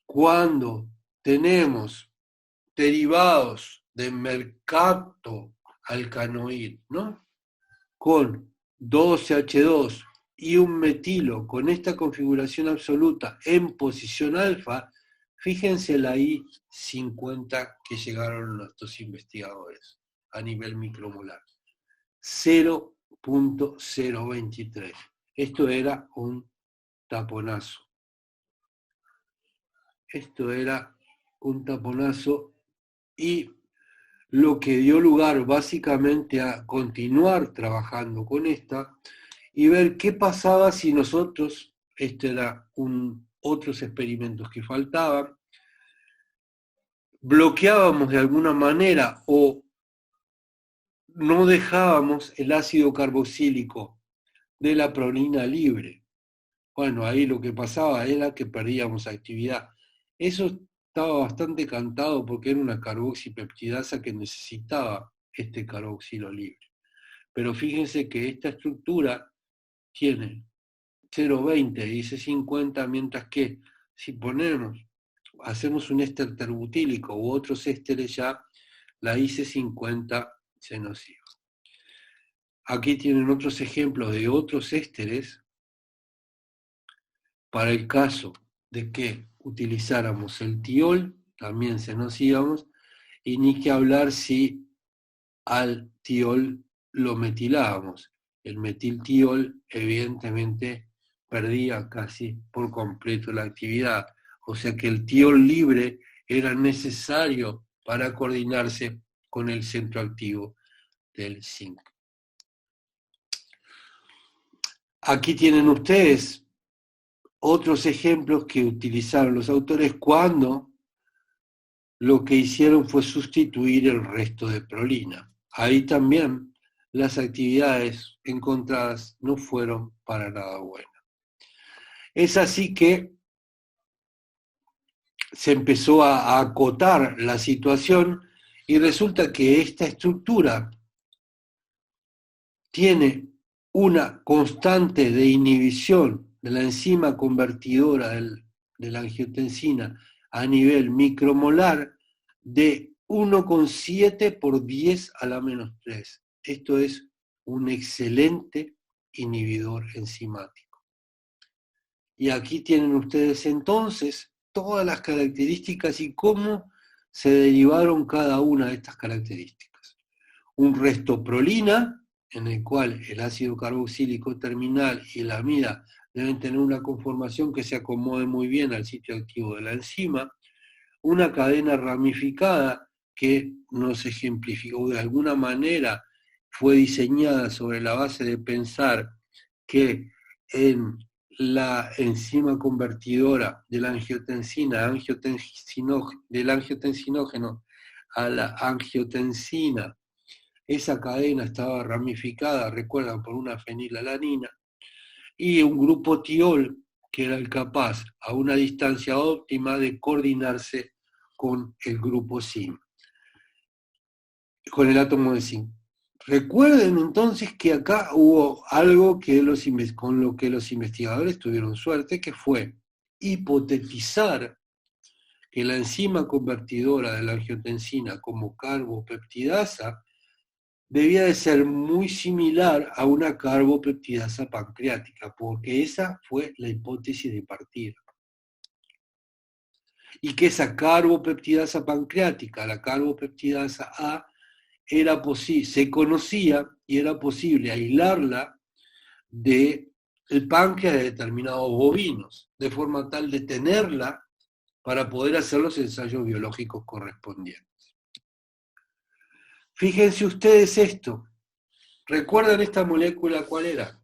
cuando tenemos derivados de mercapto alcanoid, ¿no? Con 12H2 y un metilo con esta configuración absoluta en posición alfa, fíjense la I50 que llegaron nuestros investigadores a nivel micromolar. 0.023. Esto era un taponazo. Esto era un taponazo y lo que dio lugar básicamente a continuar trabajando con esta y ver qué pasaba si nosotros, era otros experimentos que faltaban, bloqueábamos de alguna manera o no dejábamos el ácido carboxílico de la prolina libre. Bueno, ahí lo que pasaba era que perdíamos actividad. Eso estaba bastante cantado porque era una carboxipeptidasa que necesitaba este carboxilo libre. Pero fíjense que esta estructura tiene 0,20 y C50, mientras que si hacemos un éster terbutílico u otros ésteres ya, la IC50 se nos iba. Aquí tienen otros ejemplos de otros ésteres para el caso de que utilizáramos el tiol, también se nos íbamos, y ni que hablar si al tiol lo metilábamos. El metiltiol evidentemente perdía casi por completo la actividad, o sea que el tiol libre era necesario para coordinarse con el centro activo del zinc. Aquí tienen ustedes otros ejemplos que utilizaron los autores cuando lo que hicieron fue sustituir el resto de prolina. Ahí también las actividades encontradas no fueron para nada buenas. Es así que se empezó a acotar la situación y resulta que esta estructura tiene una constante de inhibición de la enzima convertidora de la angiotensina a nivel micromolar de 1,7 por 10 a la menos 3. Esto es un excelente inhibidor enzimático. Y aquí tienen ustedes entonces todas las características y cómo se derivaron cada una de estas características. Un resto prolina, en el cual el ácido carboxílico terminal y la amida deben tener una conformación que se acomode muy bien al sitio activo de la enzima, una cadena ramificada que nos ejemplificó de alguna manera, fue diseñada sobre la base de pensar que en la enzima convertidora de la angiotensina, del angiotensinógeno a la angiotensina, esa cadena estaba ramificada, recuerdan, por una fenilalanina, y un grupo tiol que era el capaz, a una distancia óptima, de coordinarse con el grupo zinc, con el átomo de zinc. Recuerden entonces que acá hubo algo que con lo que los investigadores tuvieron suerte, que fue hipotetizar que la enzima convertidora de la angiotensina como carbopeptidasa debía de ser muy similar a una carbopeptidasa pancreática, porque esa fue la hipótesis de partida. Y que esa carbopeptidasa pancreática, la carbopeptidasa A, se conocía y era posible aislarla del páncreas de determinados bovinos, de forma tal de tenerla para poder hacer los ensayos biológicos correspondientes. Fíjense ustedes esto. ¿Recuerdan esta molécula cuál era?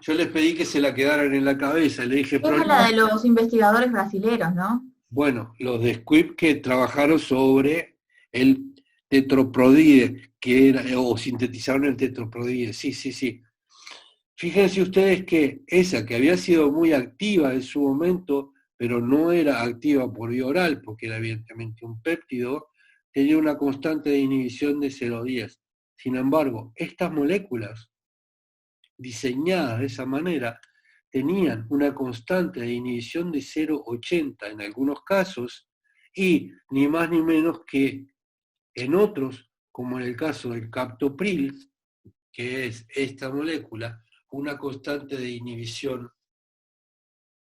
Yo les pedí que se la quedaran en la cabeza, le dije... Es la de los investigadores brasileños, ¿no? Bueno, los de Squibb que trabajaron sobre el tetroprodide, o sintetizaron el tetroprodide, sí. Fíjense ustedes que esa que había sido muy activa en su momento, pero no era activa por vía oral, porque era evidentemente un péptido, tenía una constante de inhibición de 0,10. Sin embargo, estas moléculas, diseñadas de esa manera, tenían una constante de inhibición de 0,80 en algunos casos, y ni más ni menos que en otros, como en el caso del captopril, que es esta molécula, una constante de inhibición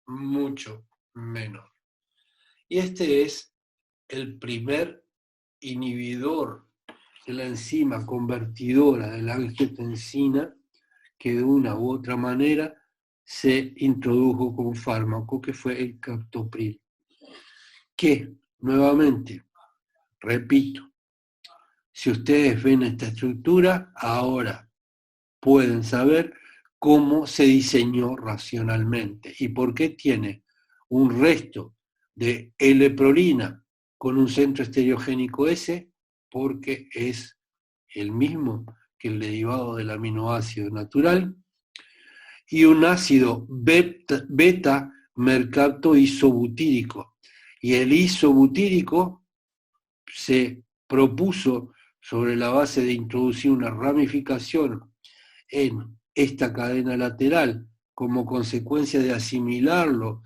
mucho menor. Y este es el primer inhibidor de la enzima convertidora de la angiotensina que de una u otra manera se introdujo como fármaco, que fue el captopril. Que, nuevamente, repito, si ustedes ven esta estructura, ahora pueden saber cómo se diseñó racionalmente y por qué tiene un resto de L-prolina con un centro estereogénico S, porque es el mismo que el derivado del aminoácido natural, y un ácido beta mercapto isobutírico. Y el isobutírico se propuso sobre la base de introducir una ramificación en esta cadena lateral como consecuencia de asimilarlo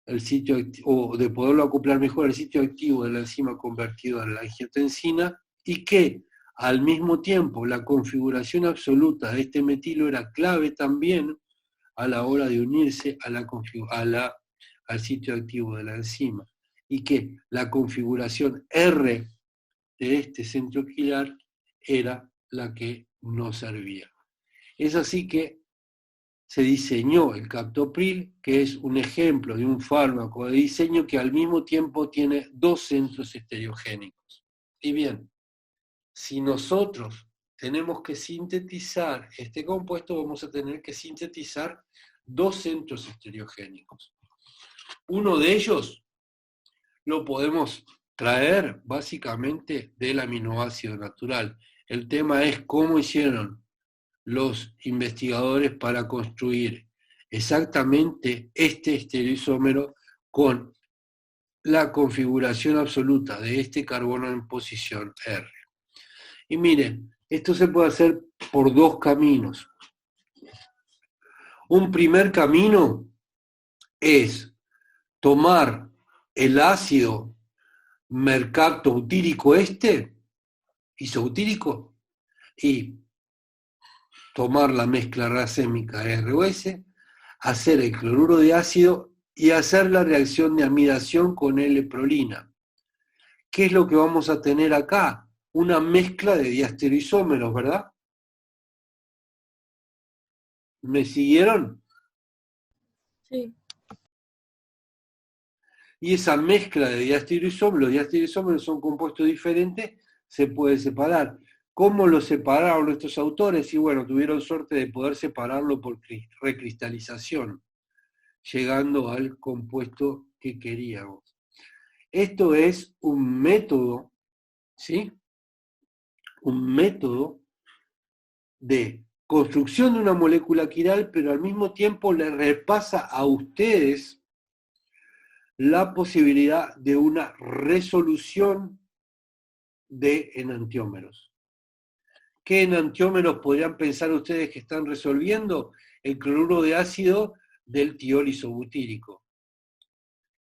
al sitio o de poderlo acoplar mejor al sitio activo de la enzima convertida en la angiotensina, y que al mismo tiempo la configuración absoluta de este metilo era clave también a la hora de unirse al sitio activo de la enzima, y que la configuración R de este centro quiral era la que no servía. Es así que se diseñó el captopril, que es un ejemplo de un fármaco de diseño que al mismo tiempo tiene dos centros estereogénicos. Y bien, si nosotros tenemos que sintetizar este compuesto, vamos a tener que sintetizar dos centros estereogénicos. Uno de ellos lo podemos traer básicamente del aminoácido natural. El tema es cómo hicieron los investigadores para construir exactamente este estereoisómero con la configuración absoluta de este carbono en posición R. Y miren, esto se puede hacer por dos caminos. Un primer camino es tomar el ácido mercaptobutírico isobutírico, y tomar la mezcla racémica ROS, hacer el cloruro de ácido y hacer la reacción de amidación con L-prolina. ¿Qué es lo que vamos a tener acá? Una mezcla de diastereoisómeros, ¿verdad? ¿Me siguieron? Sí. Y esa mezcla de diastereoisómeros, los diastereoisómeros son compuestos diferentes, se puede separar. ¿Cómo lo separaron estos autores? Y bueno, tuvieron suerte de poder separarlo por recristalización, llegando al compuesto que queríamos. Esto es un método, ¿sí? Un método de construcción de una molécula quiral, pero al mismo tiempo le repasa a ustedes la posibilidad de una resolución de enantiómeros. ¿Qué enantiómeros podrían pensar ustedes que están resolviendo? El cloruro de ácido del tiol isobutírico,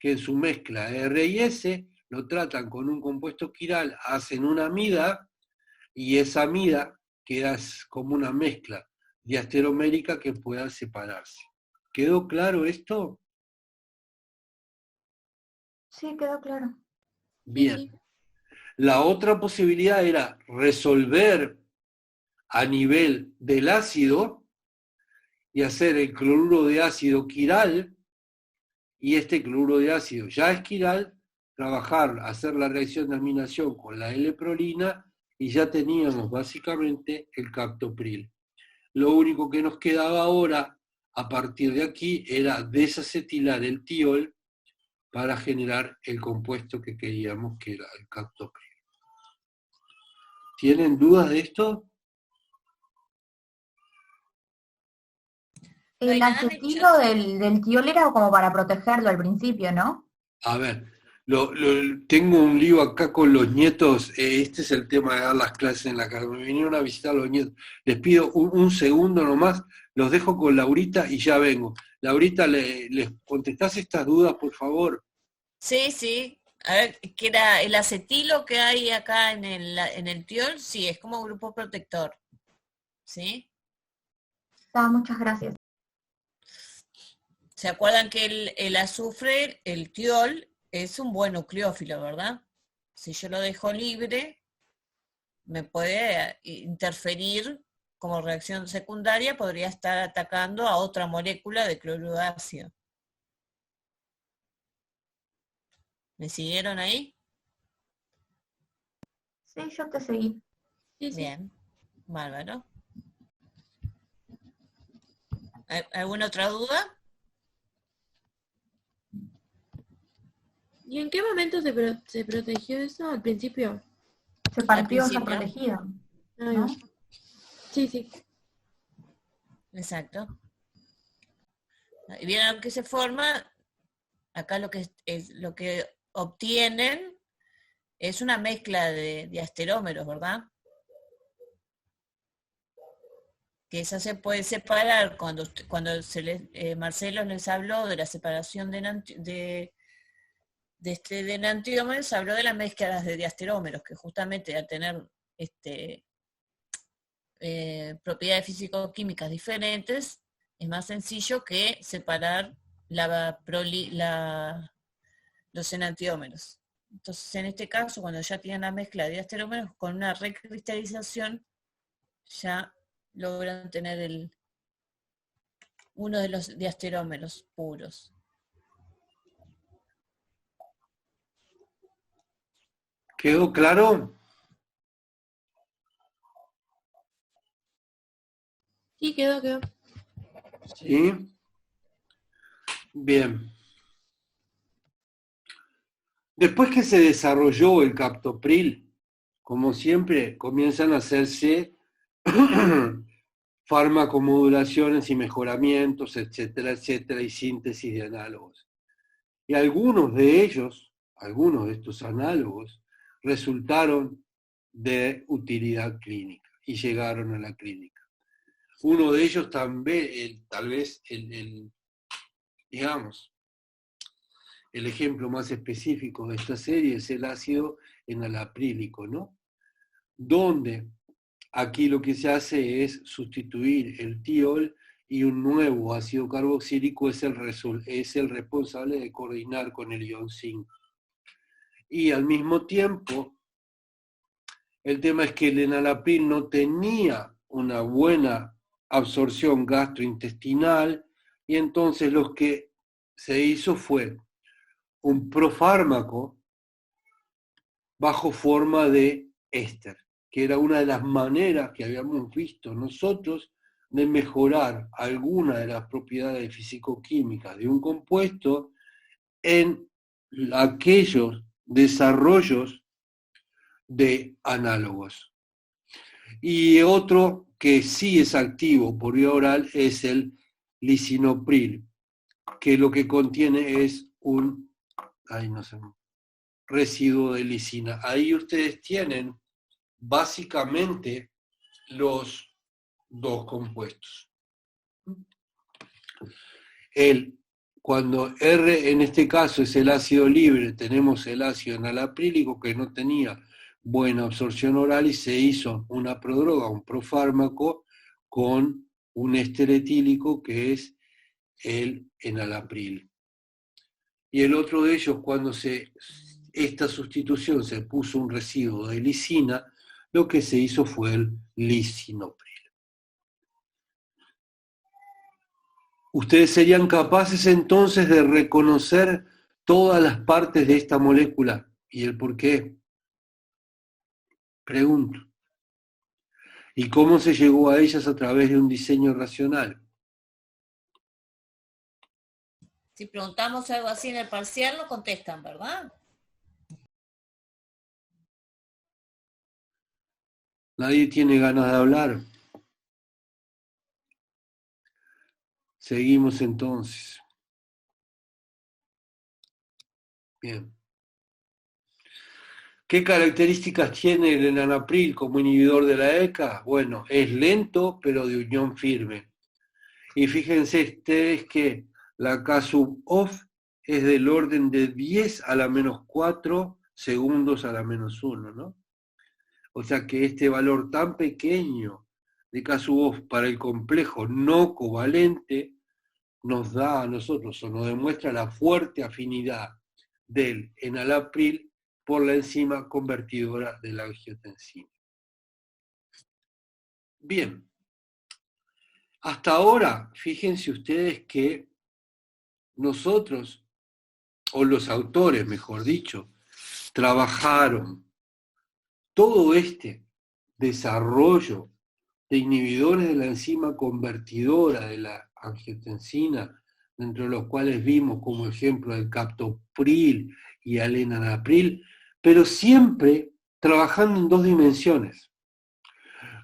que en su mezcla R y S lo tratan con un compuesto quiral, hacen una amida, y esa amida queda como una mezcla diasteromérica que pueda separarse. ¿Quedó claro esto? Sí, quedó claro. Bien. La otra posibilidad era resolver a nivel del ácido y hacer el cloruro de ácido quiral, y este cloruro de ácido ya es quiral, trabajar, hacer la reacción de aminación con la L-prolina, y ya teníamos básicamente el captopril. Lo único que nos quedaba ahora, a partir de aquí, era desacetilar el tiol para generar el compuesto que queríamos, que era el captopril. ¿Tienen dudas de esto? El acetilo del tiol era como para protegerlo al principio, ¿no? A ver, tengo un lío acá con los nietos. Este es el tema de dar las clases en la casa. Me vinieron a visitar los nietos. Les pido un segundo nomás, los dejo con Laurita y ya vengo. Laurita, ¿les contestás estas dudas, por favor? Sí, sí. A ver, ¿qué era el acetilo que hay acá en el tiol? Sí, es como grupo protector. ¿Sí? Muchas gracias. ¿Se acuerdan que el azufre, el tiol, es un buen nucleófilo, verdad? Si yo lo dejo libre, me puede interferir como reacción secundaria, podría estar atacando a otra molécula de cloruro de ácido. ¿Me siguieron ahí? Sí, yo te seguí. Sí, sí. Bien, bárbaro. ¿Alguna otra duda? ¿Y en qué momento se protegió eso? ¿Al principio? Se partió, se principio. protegido. Ahí ¿no? va. Sí, sí. Exacto. Y vieron que se forma, acá lo que obtienen es una mezcla de diasterómeros, ¿verdad? Que esa se puede separar cuando Marcelo les habló de la separación de enantiómeros, habló de las mezclas de diasterómeros, que justamente al tener propiedades físico-químicas diferentes, es más sencillo que separar los enantiómeros. Entonces, en este caso, cuando ya tienen la mezcla de diasterómeros, con una recristalización, ya logran tener uno de los diasterómeros puros. ¿Quedó claro? Sí, quedó. Sí. Bien. Después que se desarrolló el captopril, como siempre, comienzan a hacerse farmacomodulaciones y mejoramientos, etcétera, etcétera, y síntesis de análogos. Y algunos de estos análogos, resultaron de utilidad clínica y llegaron a la clínica. Uno de ellos también, digamos, el ejemplo más específico de esta serie es el ácido enalaprílico, ¿no? Donde aquí lo que se hace es sustituir el tiol y un nuevo ácido carboxílico es el responsable de coordinar con el ion zinc. Y al mismo tiempo, el tema es que el enalapril no tenía una buena absorción gastrointestinal y entonces lo que se hizo fue un profármaco bajo forma de éster, que era una de las maneras que habíamos visto nosotros de mejorar alguna de las propiedades físico-químicas de un compuesto en aquellos desarrollos de análogos. Y otro que sí es activo por vía oral es el lisinopril, que lo que contiene es un residuo de lisina. Ahí ustedes tienen básicamente los dos compuestos. Cuando R en este caso es el ácido libre, tenemos el ácido enalaprílico que no tenía buena absorción oral y se hizo una prodroga, un profármaco con un éster etílico que es el enalapril. Y el otro de ellos, cuando esta sustitución se puso un residuo de lisina, lo que se hizo fue el lisinopril. ¿Ustedes serían capaces entonces de reconocer todas las partes de esta molécula y el por qué? Pregunto. ¿Y cómo se llegó a ellas a través de un diseño racional? Si preguntamos algo así en el parcial, no contestan, ¿verdad? Nadie tiene ganas de hablar. Seguimos entonces. Bien. ¿Qué características tiene el enalapril como inhibidor de la ECA? Bueno, es lento, pero de unión firme. Y fíjense ustedes que la K sub off es del orden de 10 a la menos 4 segundos a la menos 1, ¿no? O sea que este valor tan pequeño de K sub off para el complejo no covalente nos da a nosotros o nos demuestra la fuerte afinidad del enalapril por la enzima convertidora de la angiotensina. Bien, hasta ahora, fíjense ustedes que nosotros, o los autores, mejor dicho, trabajaron todo este desarrollo de inhibidores de la enzima convertidora de la angiotensina, dentro de los cuales vimos como ejemplo el captopril y el enalapril, pero siempre trabajando en dos dimensiones.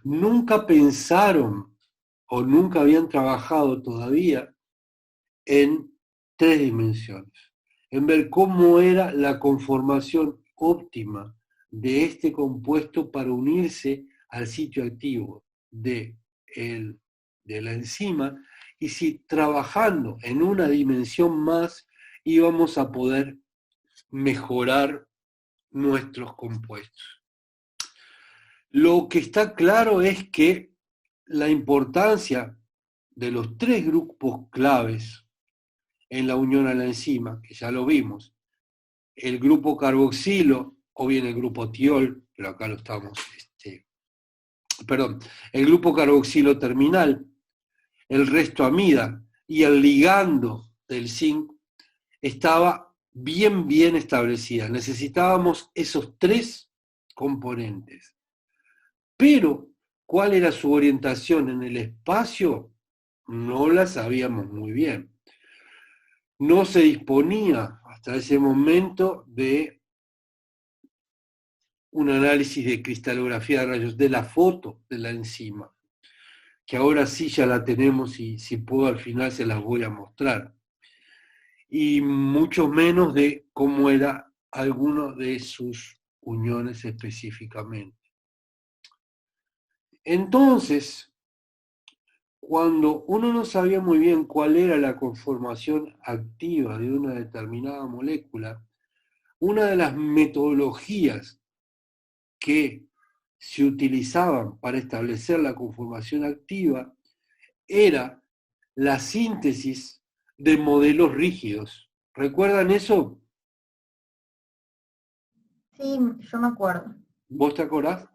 Nunca pensaron o nunca habían trabajado todavía en tres dimensiones, en ver cómo era la conformación óptima de este compuesto para unirse al sitio activo de la enzima, y si trabajando en una dimensión más íbamos a poder mejorar nuestros compuestos. Lo que está claro es que la importancia de los 3 grupos claves en la unión a la enzima, que ya lo vimos, el grupo carboxilo, o bien el grupo tiol, pero acá lo estamos, el grupo carboxilo terminal, el resto amida y el ligando del zinc, estaba bien establecida. Necesitábamos esos 3 componentes. Pero, ¿cuál era su orientación en el espacio? No la sabíamos muy bien. No se disponía hasta ese momento de un análisis de cristalografía de rayos, de la foto de la enzima, que ahora sí ya la tenemos y si puedo al final se las voy a mostrar. Y mucho menos de cómo era alguno de sus uniones específicamente. Entonces, cuando uno no sabía muy bien cuál era la conformación activa de una determinada molécula, una de las metodologías que se utilizaban para establecer la conformación activa era la síntesis de modelos rígidos. ¿Recuerdan eso? Sí, yo me acuerdo. ¿Vos te acordás?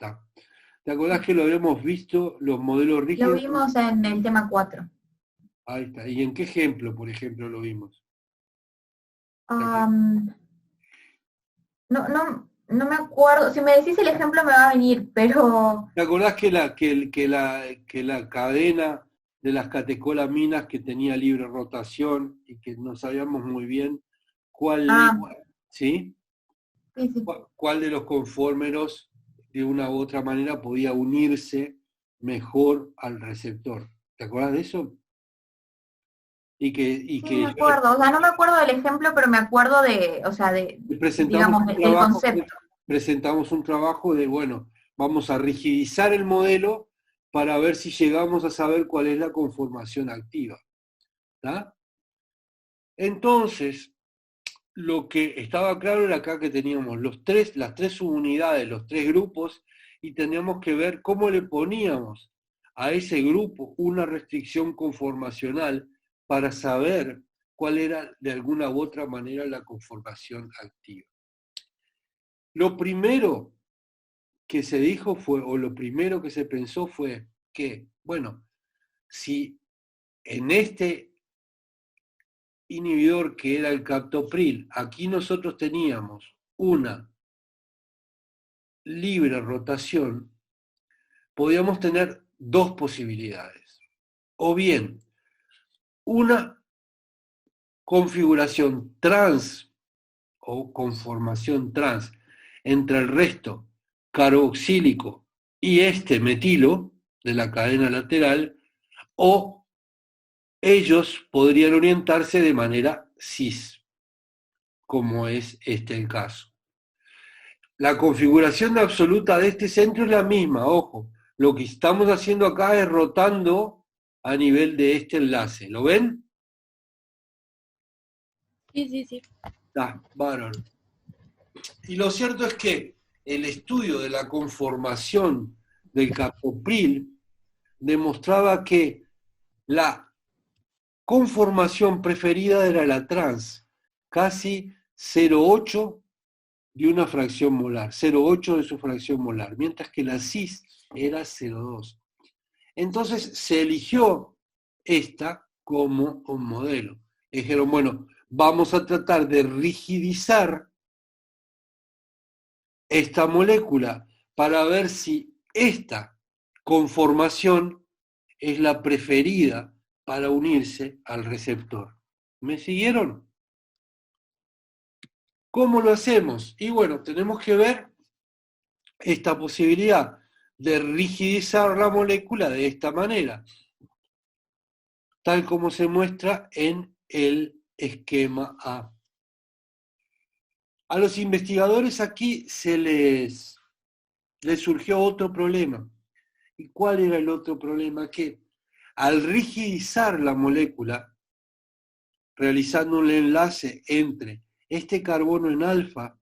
¿Te acordás que lo habíamos visto, los modelos rígidos? Lo vimos en el tema 4. Ahí está. ¿Y en qué ejemplo, por ejemplo, lo vimos? No me acuerdo. Si me decís el ejemplo me va a venir, pero... ¿Te acordás que la cadena de las catecolaminas que tenía libre rotación y que no sabíamos muy bien cuál, ¿sí? Sí. ¿Cuál de los conformeros de una u otra manera podía unirse mejor al receptor? ¿Te acordás de eso? Sí, me acuerdo, no me acuerdo del ejemplo, pero me acuerdo del concepto. Presentamos un trabajo de, bueno, vamos a rigidizar el modelo para ver si llegamos a saber cuál es la conformación activa. ¿Tá? Entonces, lo que estaba claro era acá que teníamos las 3 subunidades, los 3 grupos, y teníamos que ver cómo le poníamos a ese grupo una restricción conformacional para saber cuál era de alguna u otra manera la conformación activa. Lo primero que se dijo fue, o lo primero que se pensó fue que, bueno, si en este inhibidor que era el captopril, aquí nosotros teníamos una libre rotación, podíamos tener 2 posibilidades. O bien, una configuración trans o conformación trans entre el resto carboxílico y este metilo de la cadena lateral, o ellos podrían orientarse de manera cis, como es el caso. La configuración absoluta de este centro es la misma, ojo. Lo que estamos haciendo acá es rotando a nivel de este enlace. ¿Lo ven? Sí. Bárbaro. Y lo cierto es que el estudio de la conformación del captopril demostraba que la conformación preferida era la trans, casi 0,8 de una fracción molar, 0,8 de su fracción molar, mientras que la cis era 0,2. Entonces se eligió esta como un modelo. Dijeron, bueno, vamos a tratar de rigidizar esta molécula para ver si esta conformación es la preferida para unirse al receptor. ¿Me siguieron? ¿Cómo lo hacemos? Y bueno, tenemos que ver esta posibilidad de rigidizar la molécula de esta manera, tal como se muestra en el esquema A. A los investigadores aquí se les surgió otro problema. ¿Y cuál era el otro problema? Que al rigidizar la molécula, realizando un enlace entre este carbono en alfa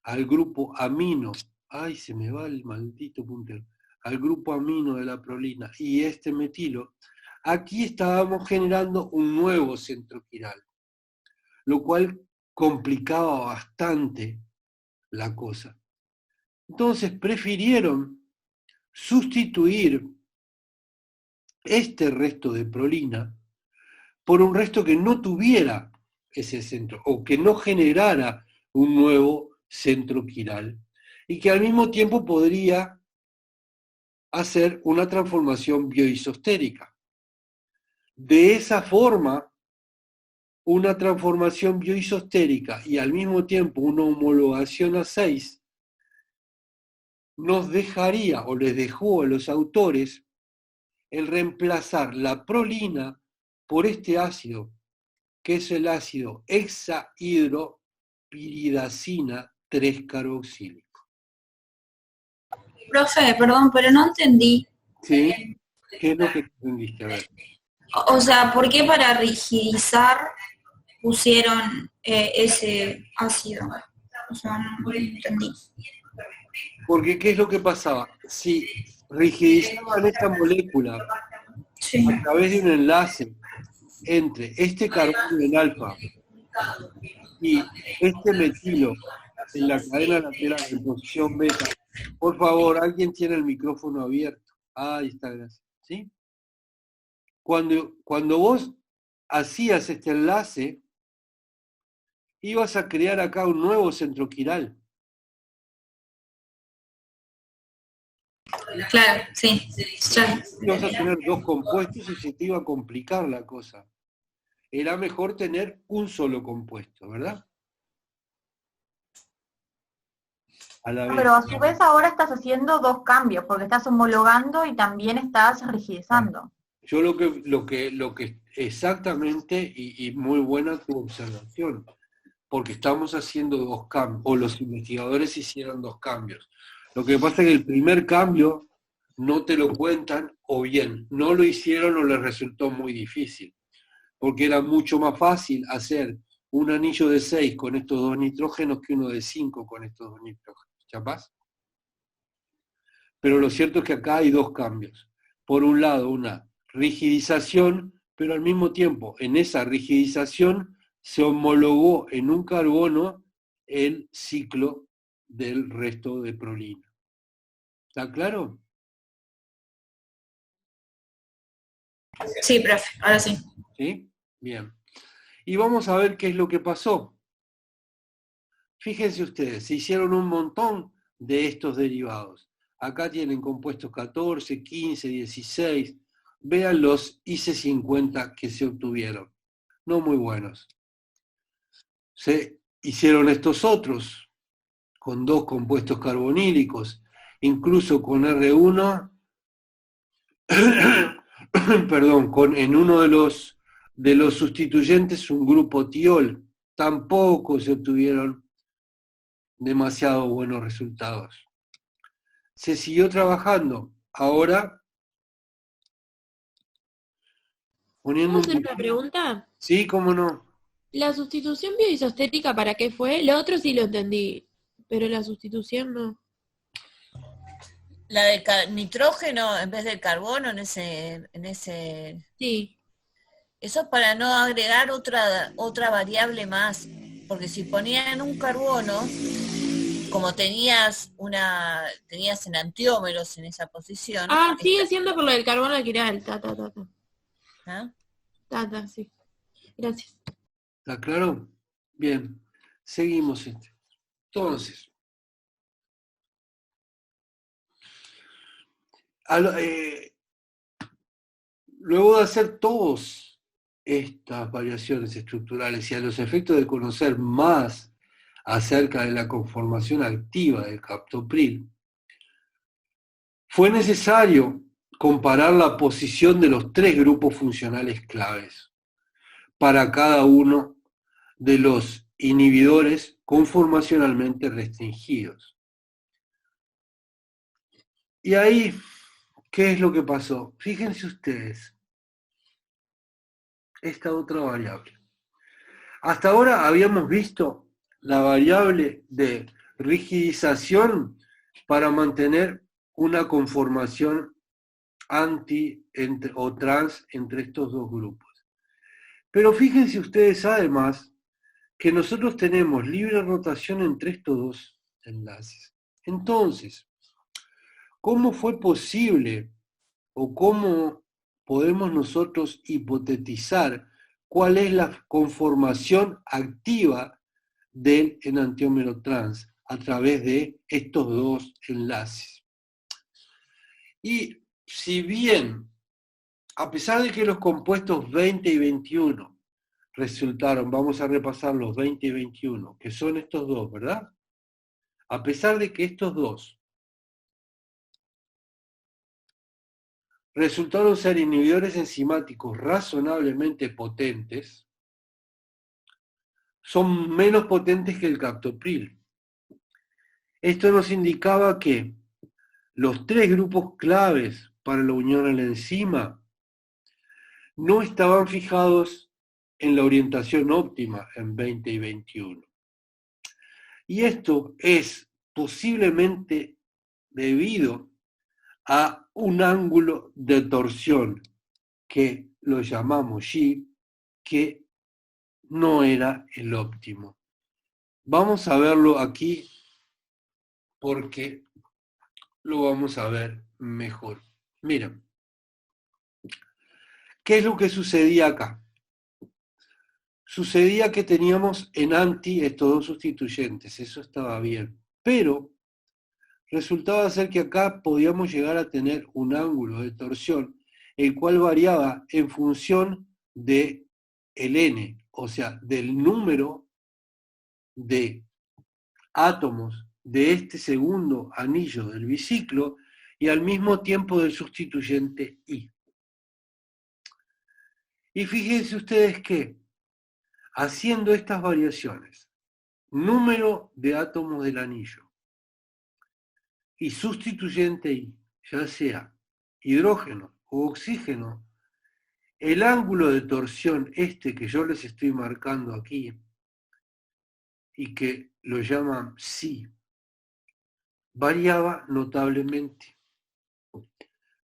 al grupo amino, ay, se me va el maldito puntero, al grupo amino de la prolina y este metilo, Aquí estábamos generando un nuevo centro quiral, lo cual complicaba bastante la cosa. Entonces prefirieron sustituir este resto de prolina por un resto que no tuviera ese centro, o que no generara un nuevo centro quiral, y que al mismo tiempo podría hacer una transformación bioisostérica. De esa forma, una transformación bioisostérica y al mismo tiempo una homologación a 6 nos dejaría, o les dejó a los autores, el reemplazar la prolina por este ácido, que es el ácido hexahidropiridacina 3-carboxílico. Profe, perdón, pero no entendí. ¿Sí? ¿Qué es lo que entendiste? A ver. O sea, ¿por qué para rigidizar pusieron ese ácido? O sea, no entendí. Porque ¿qué es lo que pasaba? Si rigidizaban esta molécula Sí. a través de un enlace entre este carbono en alfa y este metilo en la cadena lateral en posición beta, por favor, alguien tiene el micrófono abierto. Ahí está, gracias. ¿Sí? Cuando vos hacías este enlace, ibas a crear acá un nuevo centro quiral. Claro, sí. Ya. Ibas a tener dos compuestos y se te iba a complicar la cosa. Era mejor tener un solo compuesto, ¿verdad? A la vez. Pero a su vez ahora estás haciendo dos cambios, porque estás homologando y también estás rigidizando. Yo lo que exactamente, y muy buena tu observación, porque estamos haciendo dos cambios, o los investigadores hicieron dos cambios. Lo que pasa es que el primer cambio no te lo cuentan, o bien no lo hicieron o les resultó muy difícil, porque era mucho más fácil hacer un anillo de 6 con estos dos nitrógenos que uno de 5 con estos dos nitrógenos. ¿Chapás? Pero lo cierto es que acá hay dos cambios. Por un lado, una rigidización, pero al mismo tiempo, en esa rigidización se homologó en un carbono el ciclo del resto de prolina. ¿Está claro? Sí, profe, ahora sí. ¿Sí? Bien. Y vamos a ver qué es lo que pasó. Fíjense ustedes, se hicieron un montón de estos derivados. Acá tienen compuestos 14, 15, 16. Vean los IC50 que se obtuvieron. No muy buenos. Se hicieron estos otros, con dos compuestos carbonílicos, incluso con R1, perdón, en uno de los sustituyentes un grupo tiol. Tampoco se obtuvieron demasiado buenos resultados. Se siguió trabajando. Ahora, poniendo ¿Puedo hacer una pregunta? Sí, cómo no. ¿La sustitución bioisostérica para qué fue? Lo otro sí lo entendí, pero la sustitución no. La del nitrógeno en vez del carbono en ese. Sí. Eso es para no agregar otra variable más, porque si ponían un carbono, como tenías enantiómeros en esa posición. Ah, sigue siendo por lo del carbono quiral. ¿Ah? Sí. Gracias. ¿Está claro? Bien, seguimos. Entonces, luego de hacer todas estas variaciones estructurales y a los efectos de conocer más acerca de la conformación activa del captopril, fue necesario comparar la posición de los tres grupos funcionales claves para cada uno de los inhibidores conformacionalmente restringidos. Y ahí, ¿qué es lo que pasó? Fíjense ustedes, esta otra variable. Hasta ahora habíamos visto la variable de rigidización para mantener una conformación o trans entre estos dos grupos. Pero fíjense ustedes además que nosotros tenemos libre rotación entre estos dos enlaces. Entonces, ¿cómo fue posible o cómo podemos nosotros hipotetizar cuál es la conformación activa del enantiómero trans a través de estos dos enlaces? Y si bien, a pesar de que los compuestos 20 y 21 resultaron, vamos a repasar los 20 y 21, que son estos dos, ¿verdad? A pesar de que estos dos resultaron ser inhibidores enzimáticos razonablemente potentes, son menos potentes que el captopril. Esto nos indicaba que los tres grupos claves para la unión a la enzima no estaban fijados en la orientación óptima en 20 y 21. Y esto es posiblemente debido a un ángulo de torsión que lo llamamos G, que no era el óptimo. Vamos a verlo aquí porque lo vamos a ver mejor. Mira, ¿qué es lo que sucedía acá? Sucedía que teníamos en anti estos dos sustituyentes, eso estaba bien, pero resultaba ser que acá podíamos llegar a tener un ángulo de torsión, el cual variaba en función de el n, o sea, del número de átomos de este segundo anillo del biciclo y al mismo tiempo del sustituyente I. Y fíjense ustedes que, haciendo estas variaciones, número de átomos del anillo y sustituyente I, ya sea hidrógeno o oxígeno, el ángulo de torsión este que yo les estoy marcando aquí y que lo llaman psi, variaba notablemente.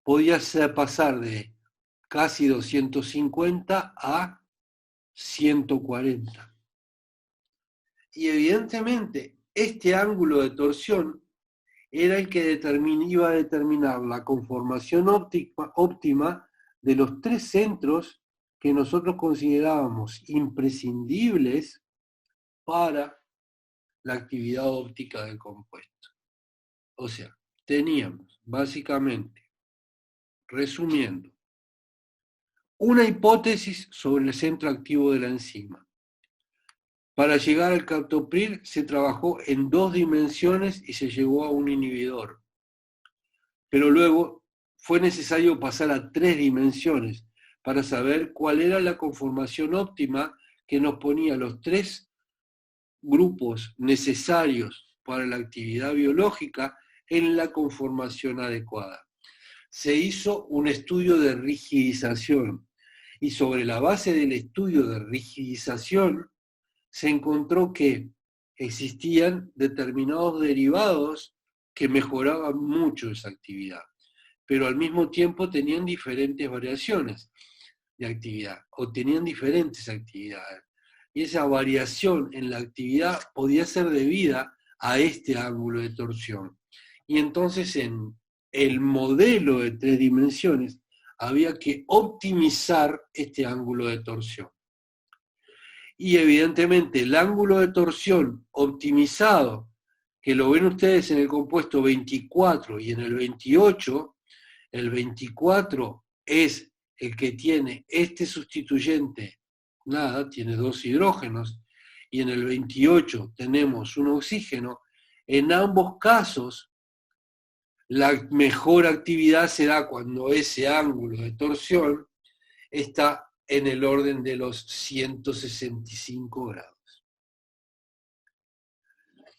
Podía pasar de casi 250 a 140. Y evidentemente este ángulo de torsión era el que iba a determinar la conformación óptima de los tres centros que nosotros considerábamos imprescindibles para la actividad óptica del compuesto. O sea, teníamos básicamente, resumiendo, una hipótesis sobre el centro activo de la enzima. Para llegar al captopril se trabajó en 2 dimensiones y se llegó a un inhibidor. Pero luego fue necesario pasar a 3 dimensiones para saber cuál era la conformación óptima que nos ponía los 3 grupos necesarios para la actividad biológica en la conformación adecuada. Se hizo un estudio de rigidización y sobre la base del estudio de rigidización se encontró que existían determinados derivados que mejoraban mucho esa actividad, pero al mismo tiempo tenían diferentes variaciones de actividad o tenían diferentes actividades. Y esa variación en la actividad podía ser debida a este ángulo de torsión. Y entonces en el modelo de 3 dimensiones había que optimizar este ángulo de torsión. Y evidentemente el ángulo de torsión optimizado, que lo ven ustedes en el compuesto 24 y en el 28, el 24 es el que tiene este sustituyente, nada, tiene 2 hidrógenos, y en el 28 tenemos un oxígeno. En ambos casos, la mejor actividad se da cuando ese ángulo de torsión está en el orden de los 165 grados.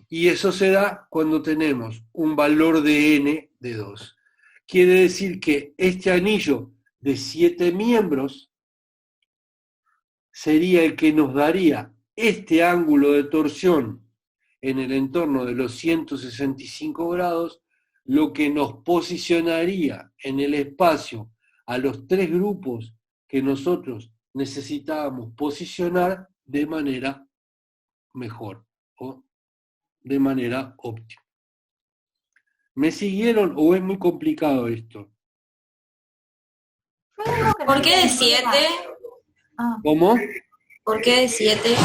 Y eso se da cuando tenemos un valor de n de 2. Quiere decir que este anillo de 7 miembros sería el que nos daría este ángulo de torsión en el entorno de los 165 grados, lo que nos posicionaría en el espacio a los tres grupos que nosotros necesitábamos posicionar de manera mejor o de manera óptima. ¿Me siguieron o es muy complicado esto? ¿Por qué de 7? ¿Cómo? ¿Por qué de 7?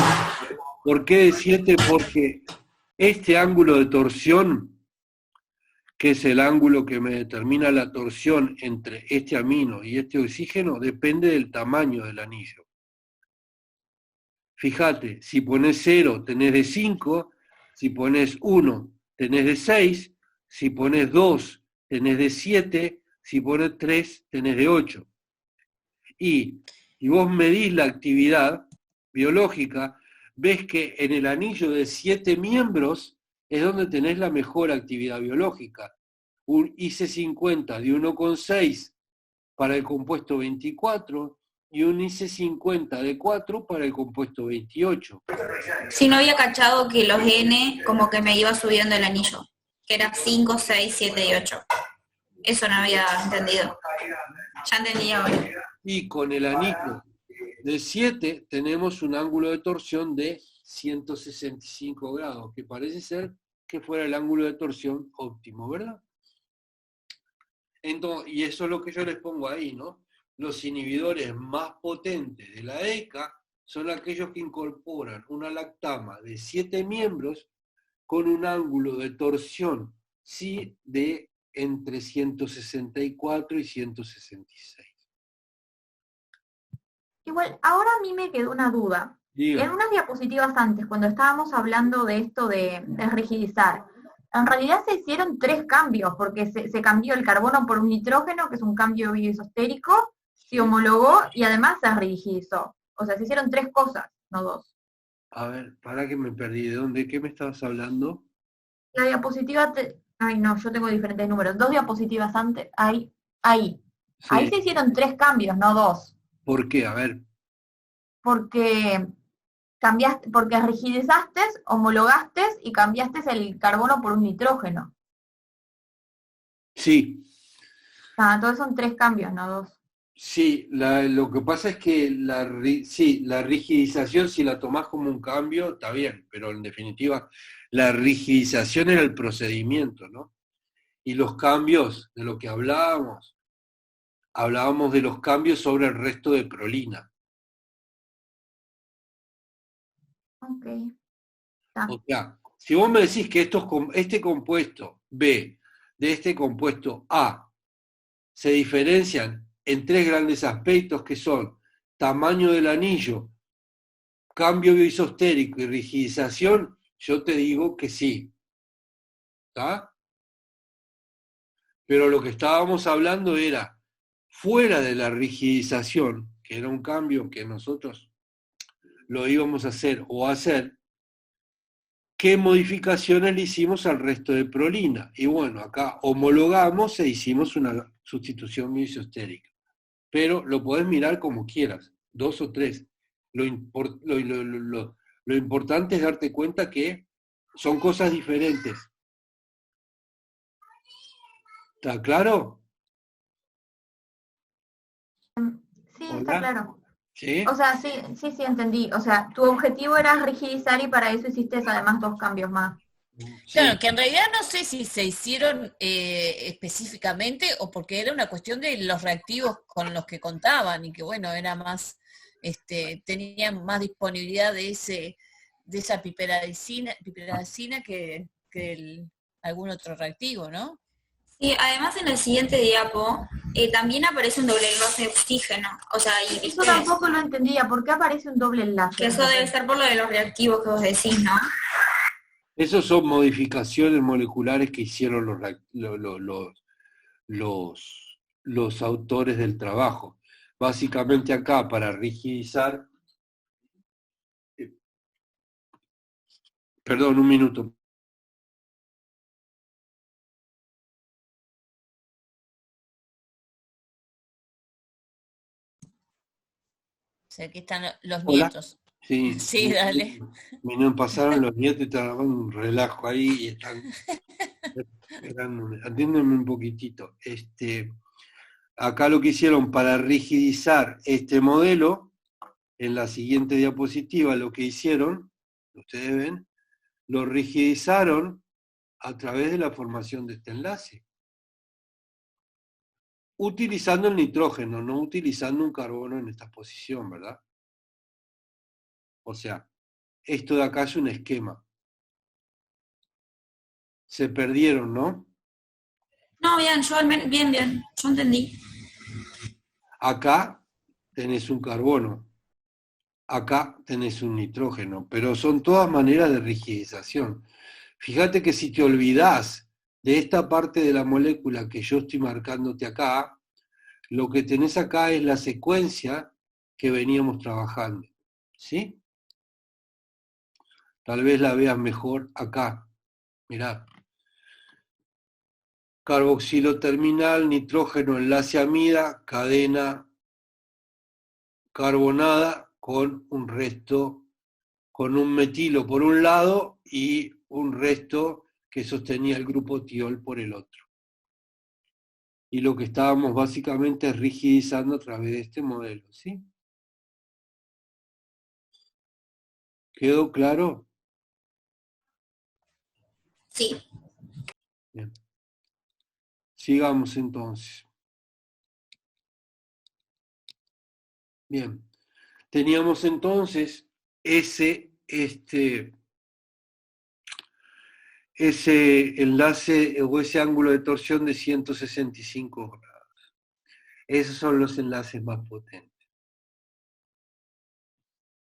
¿Por qué de 7? Porque este ángulo de torsión, que es el ángulo que me determina la torsión entre este amino y este oxígeno, depende del tamaño del anillo. Fíjate, si pones 0 tenés de 5, si pones 1 tenés de 6, si pones 2 tenés de 7, si pones 3 tenés de 8. Y si vos medís la actividad biológica, ves que en el anillo de 7 miembros es donde tenés la mejor actividad biológica. Un IC50 de 1,6 para el compuesto 24 y un IC50 de 4 para el compuesto 28. Si no había cachado que los N como que me iba subiendo el anillo, que era 5, 6, 7 y 8. Eso no había entendido. Ya entendí ahora. Y con el anillo de 7 tenemos un ángulo de torsión de 165 grados, que parece ser que fuera el ángulo de torsión óptimo, ¿verdad? Entonces, y eso es lo que yo les pongo ahí, ¿no? Los inhibidores más potentes de la ECA son aquellos que incorporan una lactama de 7 miembros con un ángulo de torsión, sí, de entre 164 y 166. Igual, ahora a mí me quedó una duda. Diga. En unas diapositivas antes, cuando estábamos hablando de esto de rigidizar, en realidad se hicieron 3 cambios, porque se cambió el carbono por un nitrógeno, que es un cambio bioisostérico, se homologó y además se rigidizó. O sea, se hicieron 3 cosas, no 2. A ver, para que me perdí. ¿De dónde? ¿Qué me estabas hablando? La diapositiva, ay no, yo tengo diferentes números. 2 diapositivas antes, ahí. Sí. Ahí se hicieron 3 cambios, no 2. ¿Por qué? A ver. Porque cambiaste, porque rigidizaste, homologaste y cambiaste el carbono por un nitrógeno. Sí. Entonces son 3 cambios, no 2. Sí, lo que pasa es que la rigidización, si la tomás como un cambio, está bien, pero en definitiva, la rigidización era el procedimiento, ¿no? Y los cambios, de lo que hablábamos de los cambios sobre el resto de prolina. Ok. O sea, si vos me decís que este compuesto B de este compuesto A se diferencian en 3 grandes aspectos que son tamaño del anillo, cambio bioisostérico y rigidización, yo te digo que sí. ¿Está? Pero lo que estábamos hablando era, fuera de la rigidización, que era un cambio que nosotros lo íbamos a hacer o hacer, ¿qué modificaciones le hicimos al resto de prolina? Y bueno, acá homologamos e hicimos una sustitución bioisostérica. Pero lo podés mirar como quieras, 2 o 3. Lo importante es darte cuenta que son cosas diferentes. ¿Está claro? Sí, ¿Hola? está claro. ¿Sí? O sea, sí, entendí. O sea, tu objetivo era rigidizar y para eso hiciste además 2 cambios más. Sí. Claro, que en realidad no sé si se hicieron específicamente o porque era una cuestión de los reactivos con los que contaban y que bueno, era más, tenían más disponibilidad de esa piperazina que algún otro reactivo, ¿no? Sí, además en el siguiente diapo también aparece un doble enlace de oxígeno. O sea, y Eso viste tampoco lo entendía. ¿Por qué aparece un doble enlace? que eso debe ser por lo de los reactivos que vos decís, ¿no? Esos son modificaciones moleculares que hicieron los autores del trabajo. Básicamente acá, para rigidizar... Perdón, un minuto. O sea, aquí están los Hola. nietos. Sí, Sí, dale. Pasaron los nietos y estaban un relajo ahí y están Atiéndanme un poquitito. Acá lo que hicieron para rigidizar este modelo, en la siguiente diapositiva lo que hicieron, ustedes ven, lo rigidizaron a través de la formación de este enlace. Utilizando el nitrógeno, no utilizando un carbono en esta posición, ¿verdad? O sea, esto de acá es un esquema. Se perdieron, ¿no? No, bien, yo entendí. Acá tenés un carbono, acá tenés un nitrógeno, pero son todas maneras de rigidización. Fíjate que si te olvidás de esta parte de la molécula que yo estoy marcándote acá, lo que tenés acá es la secuencia que veníamos trabajando, ¿sí? Tal vez la veas mejor acá. Mirá. Carboxilo terminal, nitrógeno, enlace amida, cadena carbonada con un resto, con un metilo por un lado y un resto que sostenía el grupo tiol por el otro. Y lo que estábamos básicamente es rigidizando a través de este modelo, ¿sí? ¿Quedó claro? Sí. Bien. Sigamos entonces. Bien. Teníamos entonces ese enlace o ese ángulo de torsión de 165 grados. Esos son los enlaces más potentes.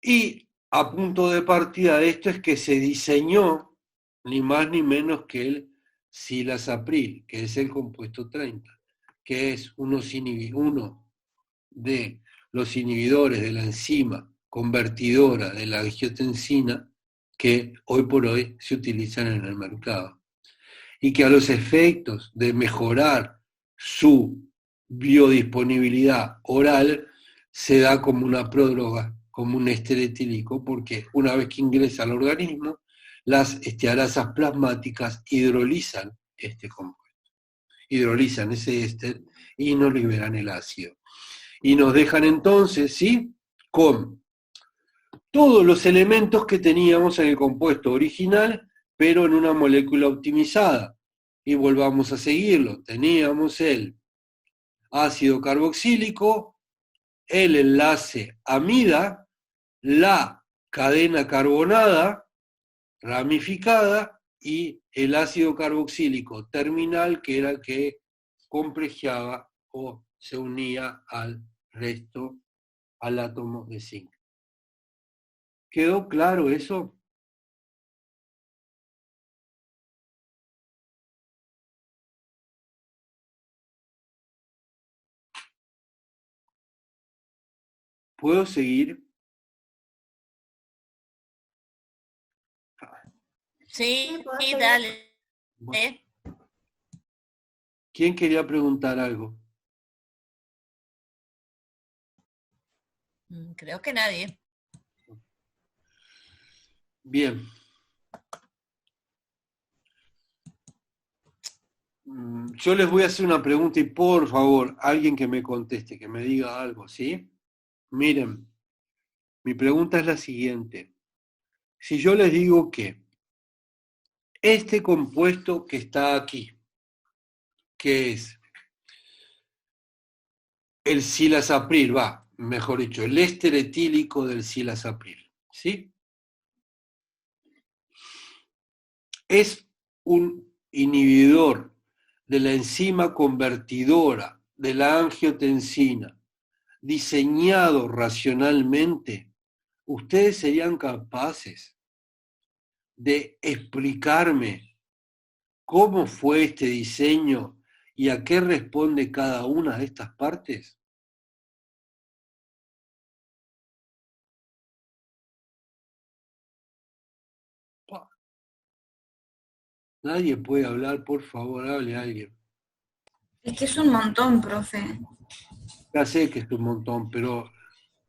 Y a punto de partida de esto es que se diseñó ni más ni menos que el silasapril, que es el compuesto 30, que es uno de los inhibidores de la enzima convertidora de la angiotensina que hoy por hoy se utilizan en el mercado. Y que a los efectos de mejorar su biodisponibilidad oral se da como una prodroga, como un éster etílico, porque una vez que ingresa al organismo, las estearasas plasmáticas hidrolizan este compuesto, hidrolizan ese éster y nos liberan el ácido. Y nos dejan entonces, ¿sí?, con todos los elementos que teníamos en el compuesto original, pero en una molécula optimizada. Y volvamos a seguirlo. Teníamos el ácido carboxílico, el enlace amida, la cadena carbonada ramificada y el ácido carboxílico terminal, que era el que complejiaba o se unía al resto, al átomo de zinc. ¿Quedó claro eso? ¿Puedo seguir? Sí, dale. Bueno. ¿Quién quería preguntar algo? Creo que nadie. Bien. Yo les voy a hacer una pregunta y por favor, alguien que me conteste, que me diga algo, ¿sí? Miren, mi pregunta es la siguiente. Si yo les digo que este compuesto que está aquí, que es el silasapril, mejor dicho, el éster etílico del silasapril, ¿sí? Es un inhibidor de la enzima convertidora de la angiotensina, diseñado racionalmente. ¿Ustedes serían capaces de explicarme cómo fue este diseño y a qué responde cada una de estas partes? Nadie puede hablar, por favor, hable alguien. Es que es un montón, profe. Ya sé que es un montón, pero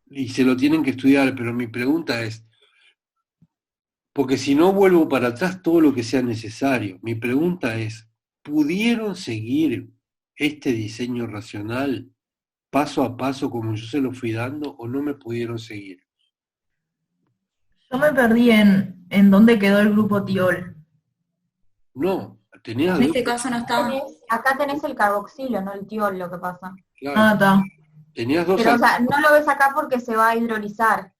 y se lo tienen que estudiar, pero mi pregunta es, porque si no vuelvo para atrás todo lo que sea necesario. Mi pregunta es, ¿pudieron seguir este diseño racional paso a paso como yo se lo fui dando o no me pudieron seguir? Yo me perdí en dónde quedó el grupo Tiol. No, tenías En dos, este caso no está. Acá tenés el carboxilo, no el tiol, lo que pasa. claro, Ah, está. tenías dos Pero, o sea, no lo ves acá porque se va a hidrolizar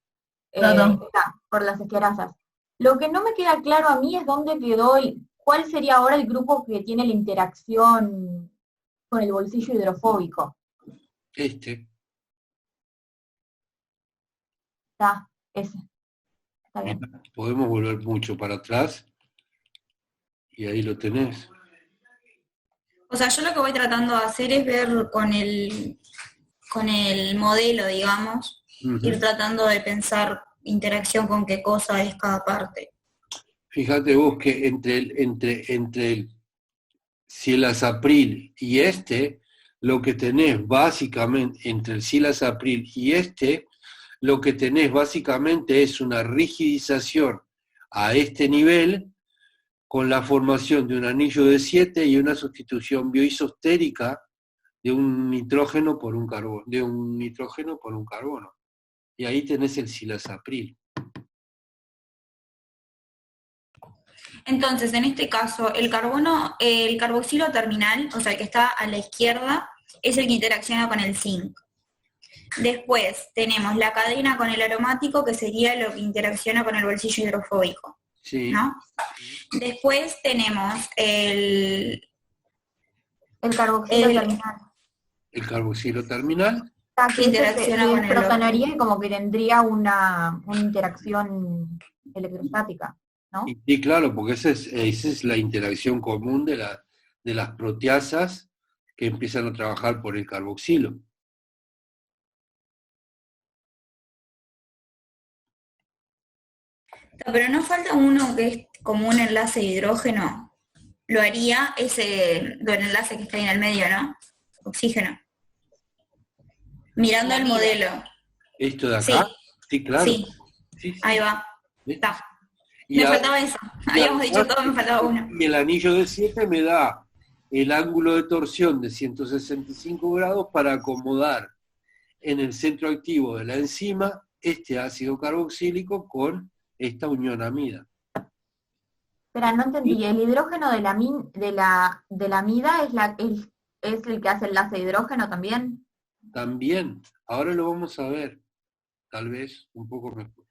Claro. por las esquerazas. Lo que no me queda claro a mí es dónde quedó, cuál sería ahora el grupo que tiene la interacción con el bolsillo hidrofóbico. Está, ese. Está bien. Podemos volver mucho para atrás y ahí lo tenés. O sea, yo lo que voy tratando de hacer es ver con el modelo, digamos, Ujú. ir tratando de pensar interacción con qué cosa es cada parte. Fíjate vos que entre el Silas-April y lo que tenés básicamente, entre el Silas-April y lo que tenés básicamente es una rigidización a este nivel con la formación de un anillo de 7 y una sustitución bioisostérica de un nitrógeno por un carbono, Y ahí tenés el Silas-April. Entonces, en este caso, el carboxilo terminal, o sea, el que está a la izquierda, es el que interacciona con el zinc. Después tenemos la cadena con el aromático, que sería lo que interacciona con el bolsillo hidrofóbico, Sí. ¿no? Después tenemos El carboxilo terminal. El carboxilo terminal. Que interacciona con el protonaría y como que tendría una interacción electrostática, ¿no? Y sí, claro, porque esa es la interacción común de las proteasas que empiezan a trabajar por el carboxilo. Pero no falta uno que es como un enlace de hidrógeno. Lo haría ese enlace que está ahí en el medio, ¿no? Oxígeno. Mirando el modelo. ¿Esto de acá? Sí. Sí, claro. Sí, Sí, sí. ahí va. ¿Viste? Está. Y Me a- faltaba eso. Habíamos dicho todo, me faltaba uno. Y el anillo de 7 me da el ángulo de torsión de 165 grados para acomodar en el centro activo de la enzima este ácido carboxílico con esta unión amida. Pero no entendí, el hidrógeno de la amida es el que hace el enlace de hidrógeno también. También, ahora lo vamos a ver, tal vez un poco mejor.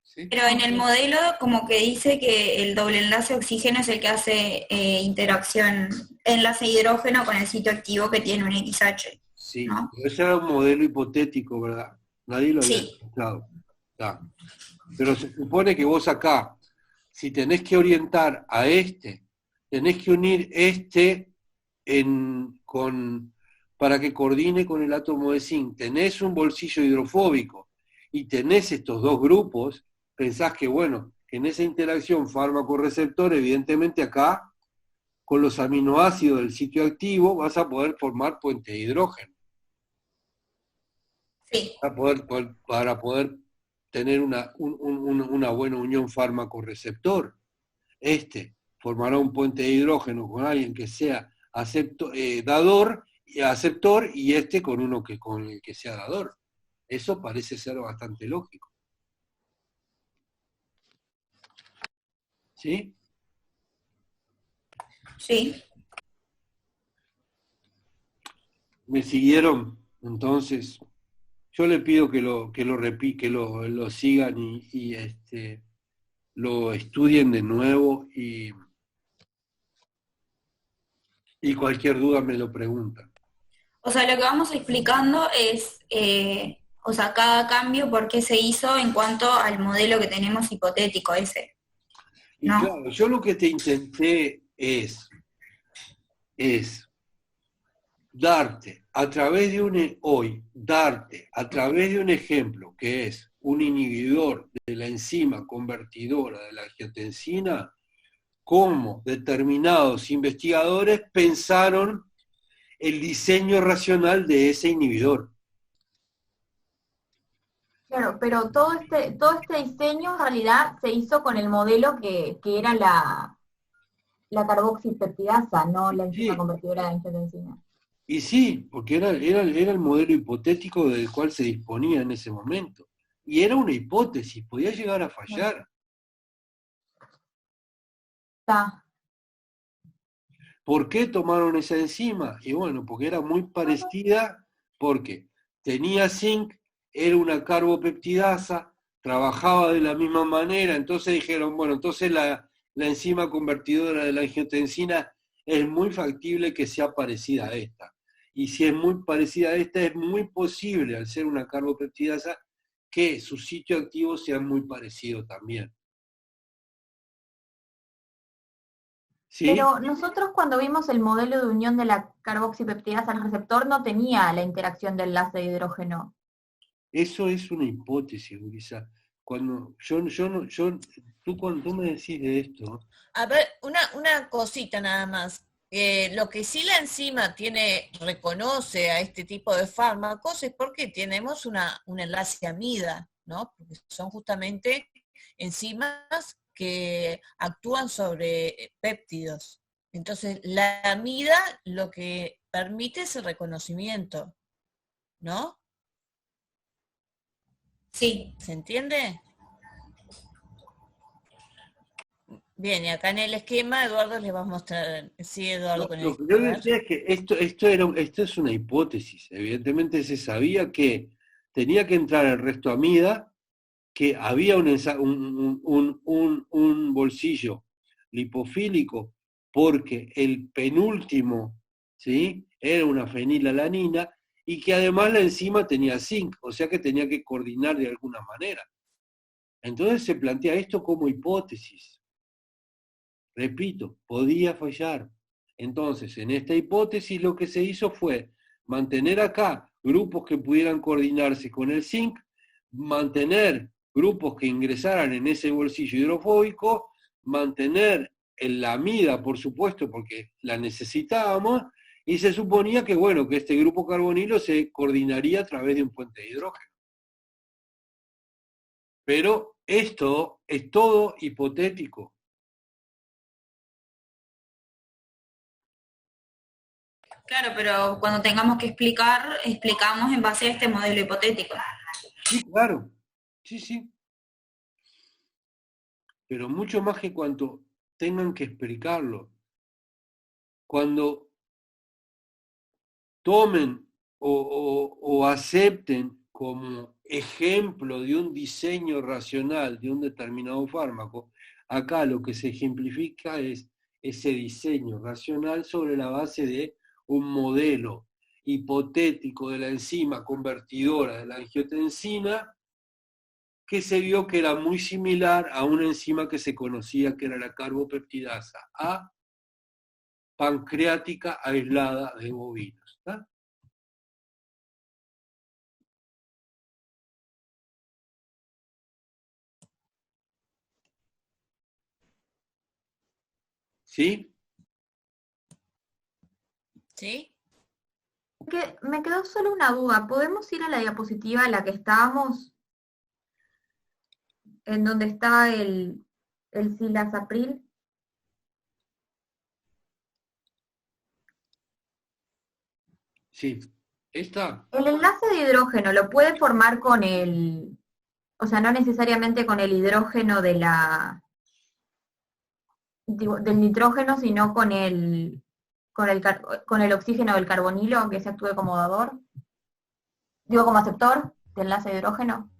¿Sí? Pero en el modelo como que dice que el doble enlace oxígeno es el que hace interacción, enlace hidrógeno con el sitio activo que tiene un XH. Sí, ¿no? pero ese era un modelo hipotético, ¿verdad? Nadie lo había Sí. escuchado. Está. Pero se supone que vos acá, si tenés que orientar a tenés que unir para que coordine con el átomo de zinc. Tenés un bolsillo hidrofóbico y tenés estos dos grupos, pensás que, bueno, en esa interacción fármaco-receptor, evidentemente acá, con los aminoácidos del sitio activo, vas a poder formar puente de hidrógeno. Sí. Para poder tener una buena unión fármaco-receptor. Formará un puente de hidrógeno con alguien que sea aceptor y con el que sea dador. Eso parece ser bastante lógico. ¿Sí? Sí. ¿Me siguieron? Entonces, yo le pido que lo sigan y lo estudien de nuevo y cualquier duda me lo preguntan. O sea, lo que vamos explicando es, o sea, cada cambio, por qué se hizo en cuanto al modelo que tenemos hipotético ese. Y No. claro, yo lo que te intenté es darte a través de un ejemplo que es un inhibidor de la enzima convertidora de la angiotensina, cómo determinados investigadores pensaron el diseño racional de ese inhibidor. Claro, pero todo este diseño en realidad se hizo con el modelo que era la carboxipeptidasa, no la enzima Sí, convertidora de angiotensina. y sí, porque era el modelo hipotético del cual se disponía en ese momento. Y era una hipótesis, podía llegar a fallar. Está. ¿Por qué tomaron esa enzima? Y bueno, porque era muy parecida, porque tenía zinc, era una carbopeptidasa, trabajaba de la misma manera, entonces dijeron, bueno, entonces la enzima convertidora de la angiotensina es muy factible que sea parecida a esta. Y si es muy parecida a esta, es muy posible, al ser una carbopeptidasa, que su sitio activo sea muy parecido también. ¿Sí? Pero nosotros cuando vimos el modelo de unión de la carboxipeptidasa al receptor no tenía la interacción del enlace de hidrógeno. Eso es una hipótesis, Gurisa. Cuando cuando tú me decís de esto, A ver, una cosita nada más. Lo que sí la enzima reconoce a este tipo de fármacos es porque tenemos un enlace amida, ¿no? Porque son justamente enzimas que actúan sobre péptidos. Entonces, la amida lo que permite es el reconocimiento, ¿no? Sí. ¿Se entiende? Bien, y acá en el esquema Eduardo les va a mostrar, sí, Eduardo, con el lo que yo esquema. decía es que esto es una hipótesis. Evidentemente se sabía que tenía que entrar el resto amida, que había un bolsillo lipofílico, porque el penúltimo, ¿sí?, era una fenilalanina, y que además la enzima tenía zinc, o sea que tenía que coordinar de alguna manera. Entonces se plantea esto como hipótesis. Repito, podía fallar. Entonces, en esta hipótesis lo que se hizo fue mantener acá grupos que pudieran coordinarse con el zinc, mantener grupos que ingresaran en ese bolsillo hidrofóbico, mantener la amida, por supuesto, porque la necesitábamos, y se suponía que, bueno, que este grupo carbonilo se coordinaría a través de un puente de hidrógeno. Pero esto es todo hipotético. Claro, pero cuando tengamos que explicar, explicamos en base a este modelo hipotético. Sí, claro. Sí, sí. Pero mucho más que cuando tengan que explicarlo. Cuando tomen o acepten como ejemplo de un diseño racional de un determinado fármaco, acá lo que se ejemplifica es ese diseño racional sobre la base de un modelo hipotético de la enzima convertidora de la angiotensina, que se vio que era muy similar a una enzima que se conocía que era la carbopeptidasa A pancreática aislada de bovinos. ¿Está? ¿Sí? ¿Sí? Me quedó solo una duda. ¿Podemos ir a la diapositiva en la que estábamos? En donde está el silasapril. Sí. ¿Esta? El enlace de hidrógeno lo puede formar con o sea, no necesariamente con el hidrógeno del nitrógeno, sino con el oxígeno del carbonilo, que se actúe como dador. Digo, como aceptor de enlace de hidrógeno.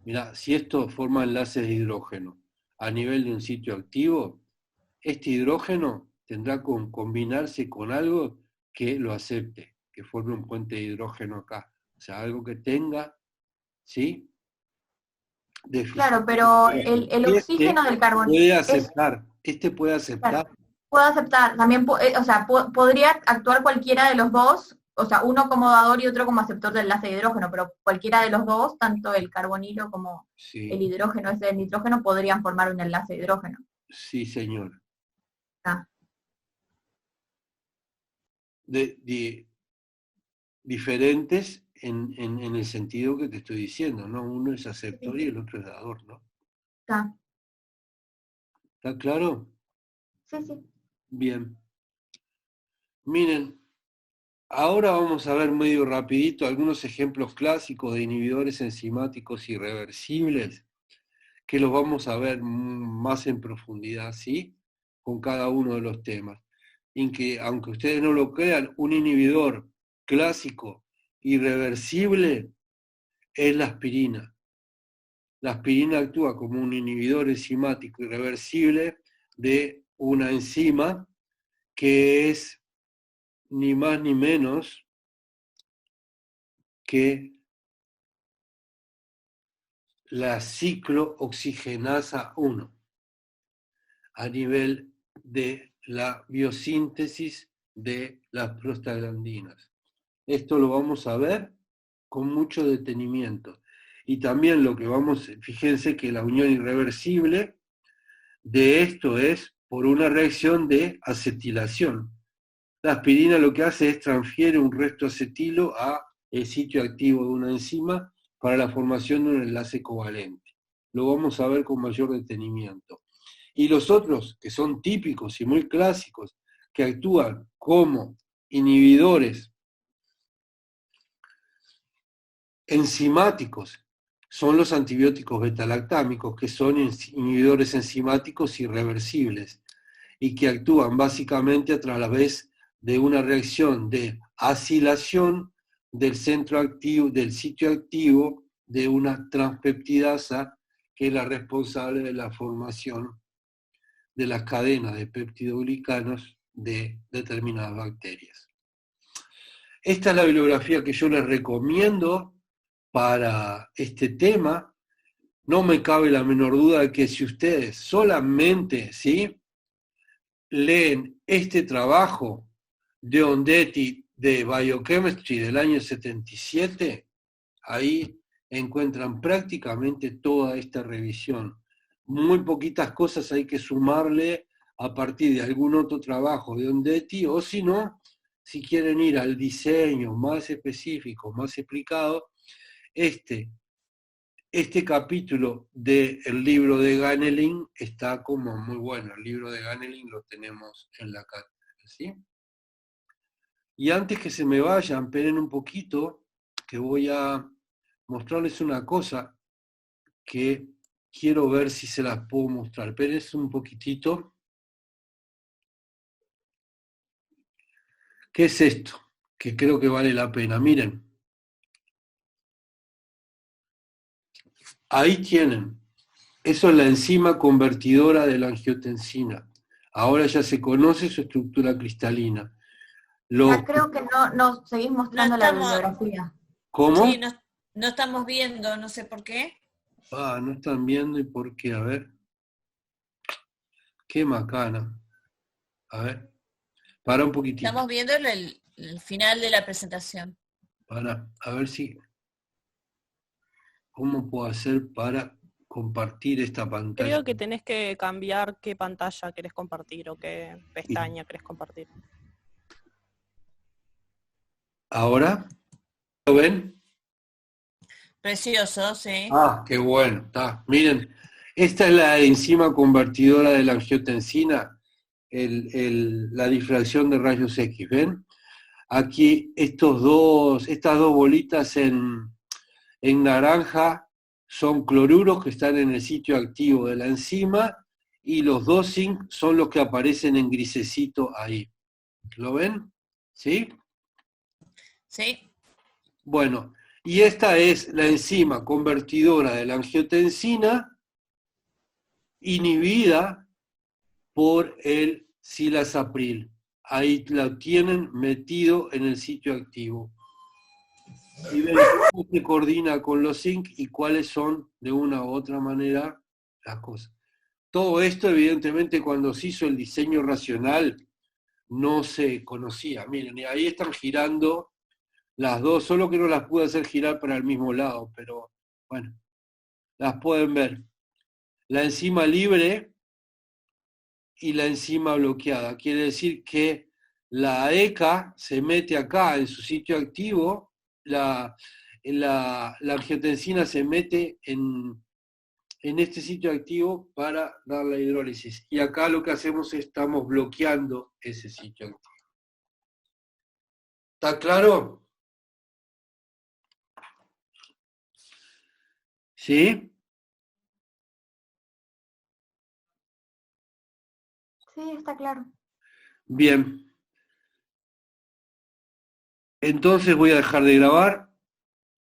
Mira, si esto forma enlaces de hidrógeno a nivel de un sitio activo, este hidrógeno tendrá que combinarse con algo que lo acepte, que forme un puente de hidrógeno acá. O sea, algo que tenga, ¿sí? Claro, pero el oxígeno del carbonilo puede aceptar, este puede aceptar. Claro, puedo aceptar, también, o sea, podría actuar cualquiera de los dos, o sea, uno como dador y otro como aceptor del enlace de hidrógeno, pero cualquiera de los dos, tanto el carbonilo como el hidrógeno, ese del nitrógeno, podrían formar un enlace de hidrógeno. Sí, señor. Ah. Diferentes en el sentido que te estoy diciendo, ¿no? Uno es aceptor y el otro es dador, ¿no? Está. ¿Está claro? Sí, sí. Bien. Miren, ahora vamos a ver medio rapidito algunos ejemplos clásicos de inhibidores enzimáticos irreversibles, que los vamos a ver más en profundidad, ¿sí? Con cada uno de los temas. En que, aunque ustedes no lo crean, un inhibidor clásico irreversible es la aspirina. La aspirina actúa como un inhibidor enzimático irreversible de una enzima que es ni más ni menos que la ciclooxigenasa 1 a nivel de la biosíntesis de las prostaglandinas. Esto lo vamos a ver con mucho detenimiento. Y también lo que fíjense que la unión irreversible de esto es por una reacción de acetilación. La aspirina lo que hace es transfiere un resto acetilo a el sitio activo de una enzima para la formación de un enlace covalente. Lo vamos a ver con mayor detenimiento. Y los otros, que son típicos y muy clásicos, que actúan como inhibidores enzimáticos, son los antibióticos betalactámicos, que son inhibidores enzimáticos irreversibles y que actúan básicamente a través de una reacción de acilación del centro activo, del sitio activo de una transpeptidasa que es la responsable de la formación de las cadenas de peptidoglicanos de determinadas bacterias. Esta es la bibliografía que yo les recomiendo para este tema. No me cabe la menor duda de que si ustedes solamente, ¿sí?, leen este trabajo de Ondetti de Biochemistry del año 77, ahí encuentran prácticamente toda esta revisión. Muy poquitas cosas hay que sumarle a partir de algún otro trabajo de Ondetti, o si no, si quieren ir al diseño más específico, más explicado, este capítulo del libro de Ganelin está como muy bueno. El libro de Ganelin lo tenemos en la cátedra, ¿sí? Y antes que se me vayan, esperen un poquito, que voy a mostrarles una cosa que quiero ver si se las puedo mostrar. Esperen un poquitito. ¿Qué es esto? Que creo que vale la pena. Miren. Ahí tienen. Eso es la enzima convertidora de la angiotensina. Ahora ya se conoce su estructura cristalina. Ya creo que no seguís mostrando la bibliografía. ¿Cómo? Sí, no estamos viendo, no sé por qué. No están viendo y por qué. A ver. Qué macana. A ver. Para un poquitito. Estamos viendo el final de la presentación. A ver si... ¿Cómo puedo hacer para compartir esta pantalla? Creo que tenés que cambiar qué pantalla querés compartir o qué pestaña querés compartir. ¿Ahora? ¿Lo ven? Precioso, sí. Qué bueno. Está. Miren, esta es la enzima convertidora de la angiotensina, la difracción de rayos X, ¿ven? Aquí estas dos bolitas en naranja son cloruros que están en el sitio activo de la enzima, y los dos zinc son los que aparecen en grisecito ahí. ¿Lo ven? ¿Sí? Sí. Bueno, y esta es la enzima convertidora de la angiotensina inhibida por el silasapril. Ahí la tienen metido en el sitio activo. Y ven cómo se coordina con los zinc y cuáles son, de una u otra manera, las cosas. Todo esto, evidentemente, cuando se hizo el diseño racional, no se conocía. Miren, y ahí están girando las dos, solo que no las pude hacer girar para el mismo lado, pero bueno, las pueden ver. La enzima libre y la enzima bloqueada. Quiere decir que la ECA se mete acá en su sitio activo la angiotensina se mete en este sitio activo para dar la hidrólisis. Y acá lo que hacemos es estamos bloqueando ese sitio activo. ¿Está claro? ¿Sí? Sí, está claro. Bien. Entonces voy a dejar de grabar.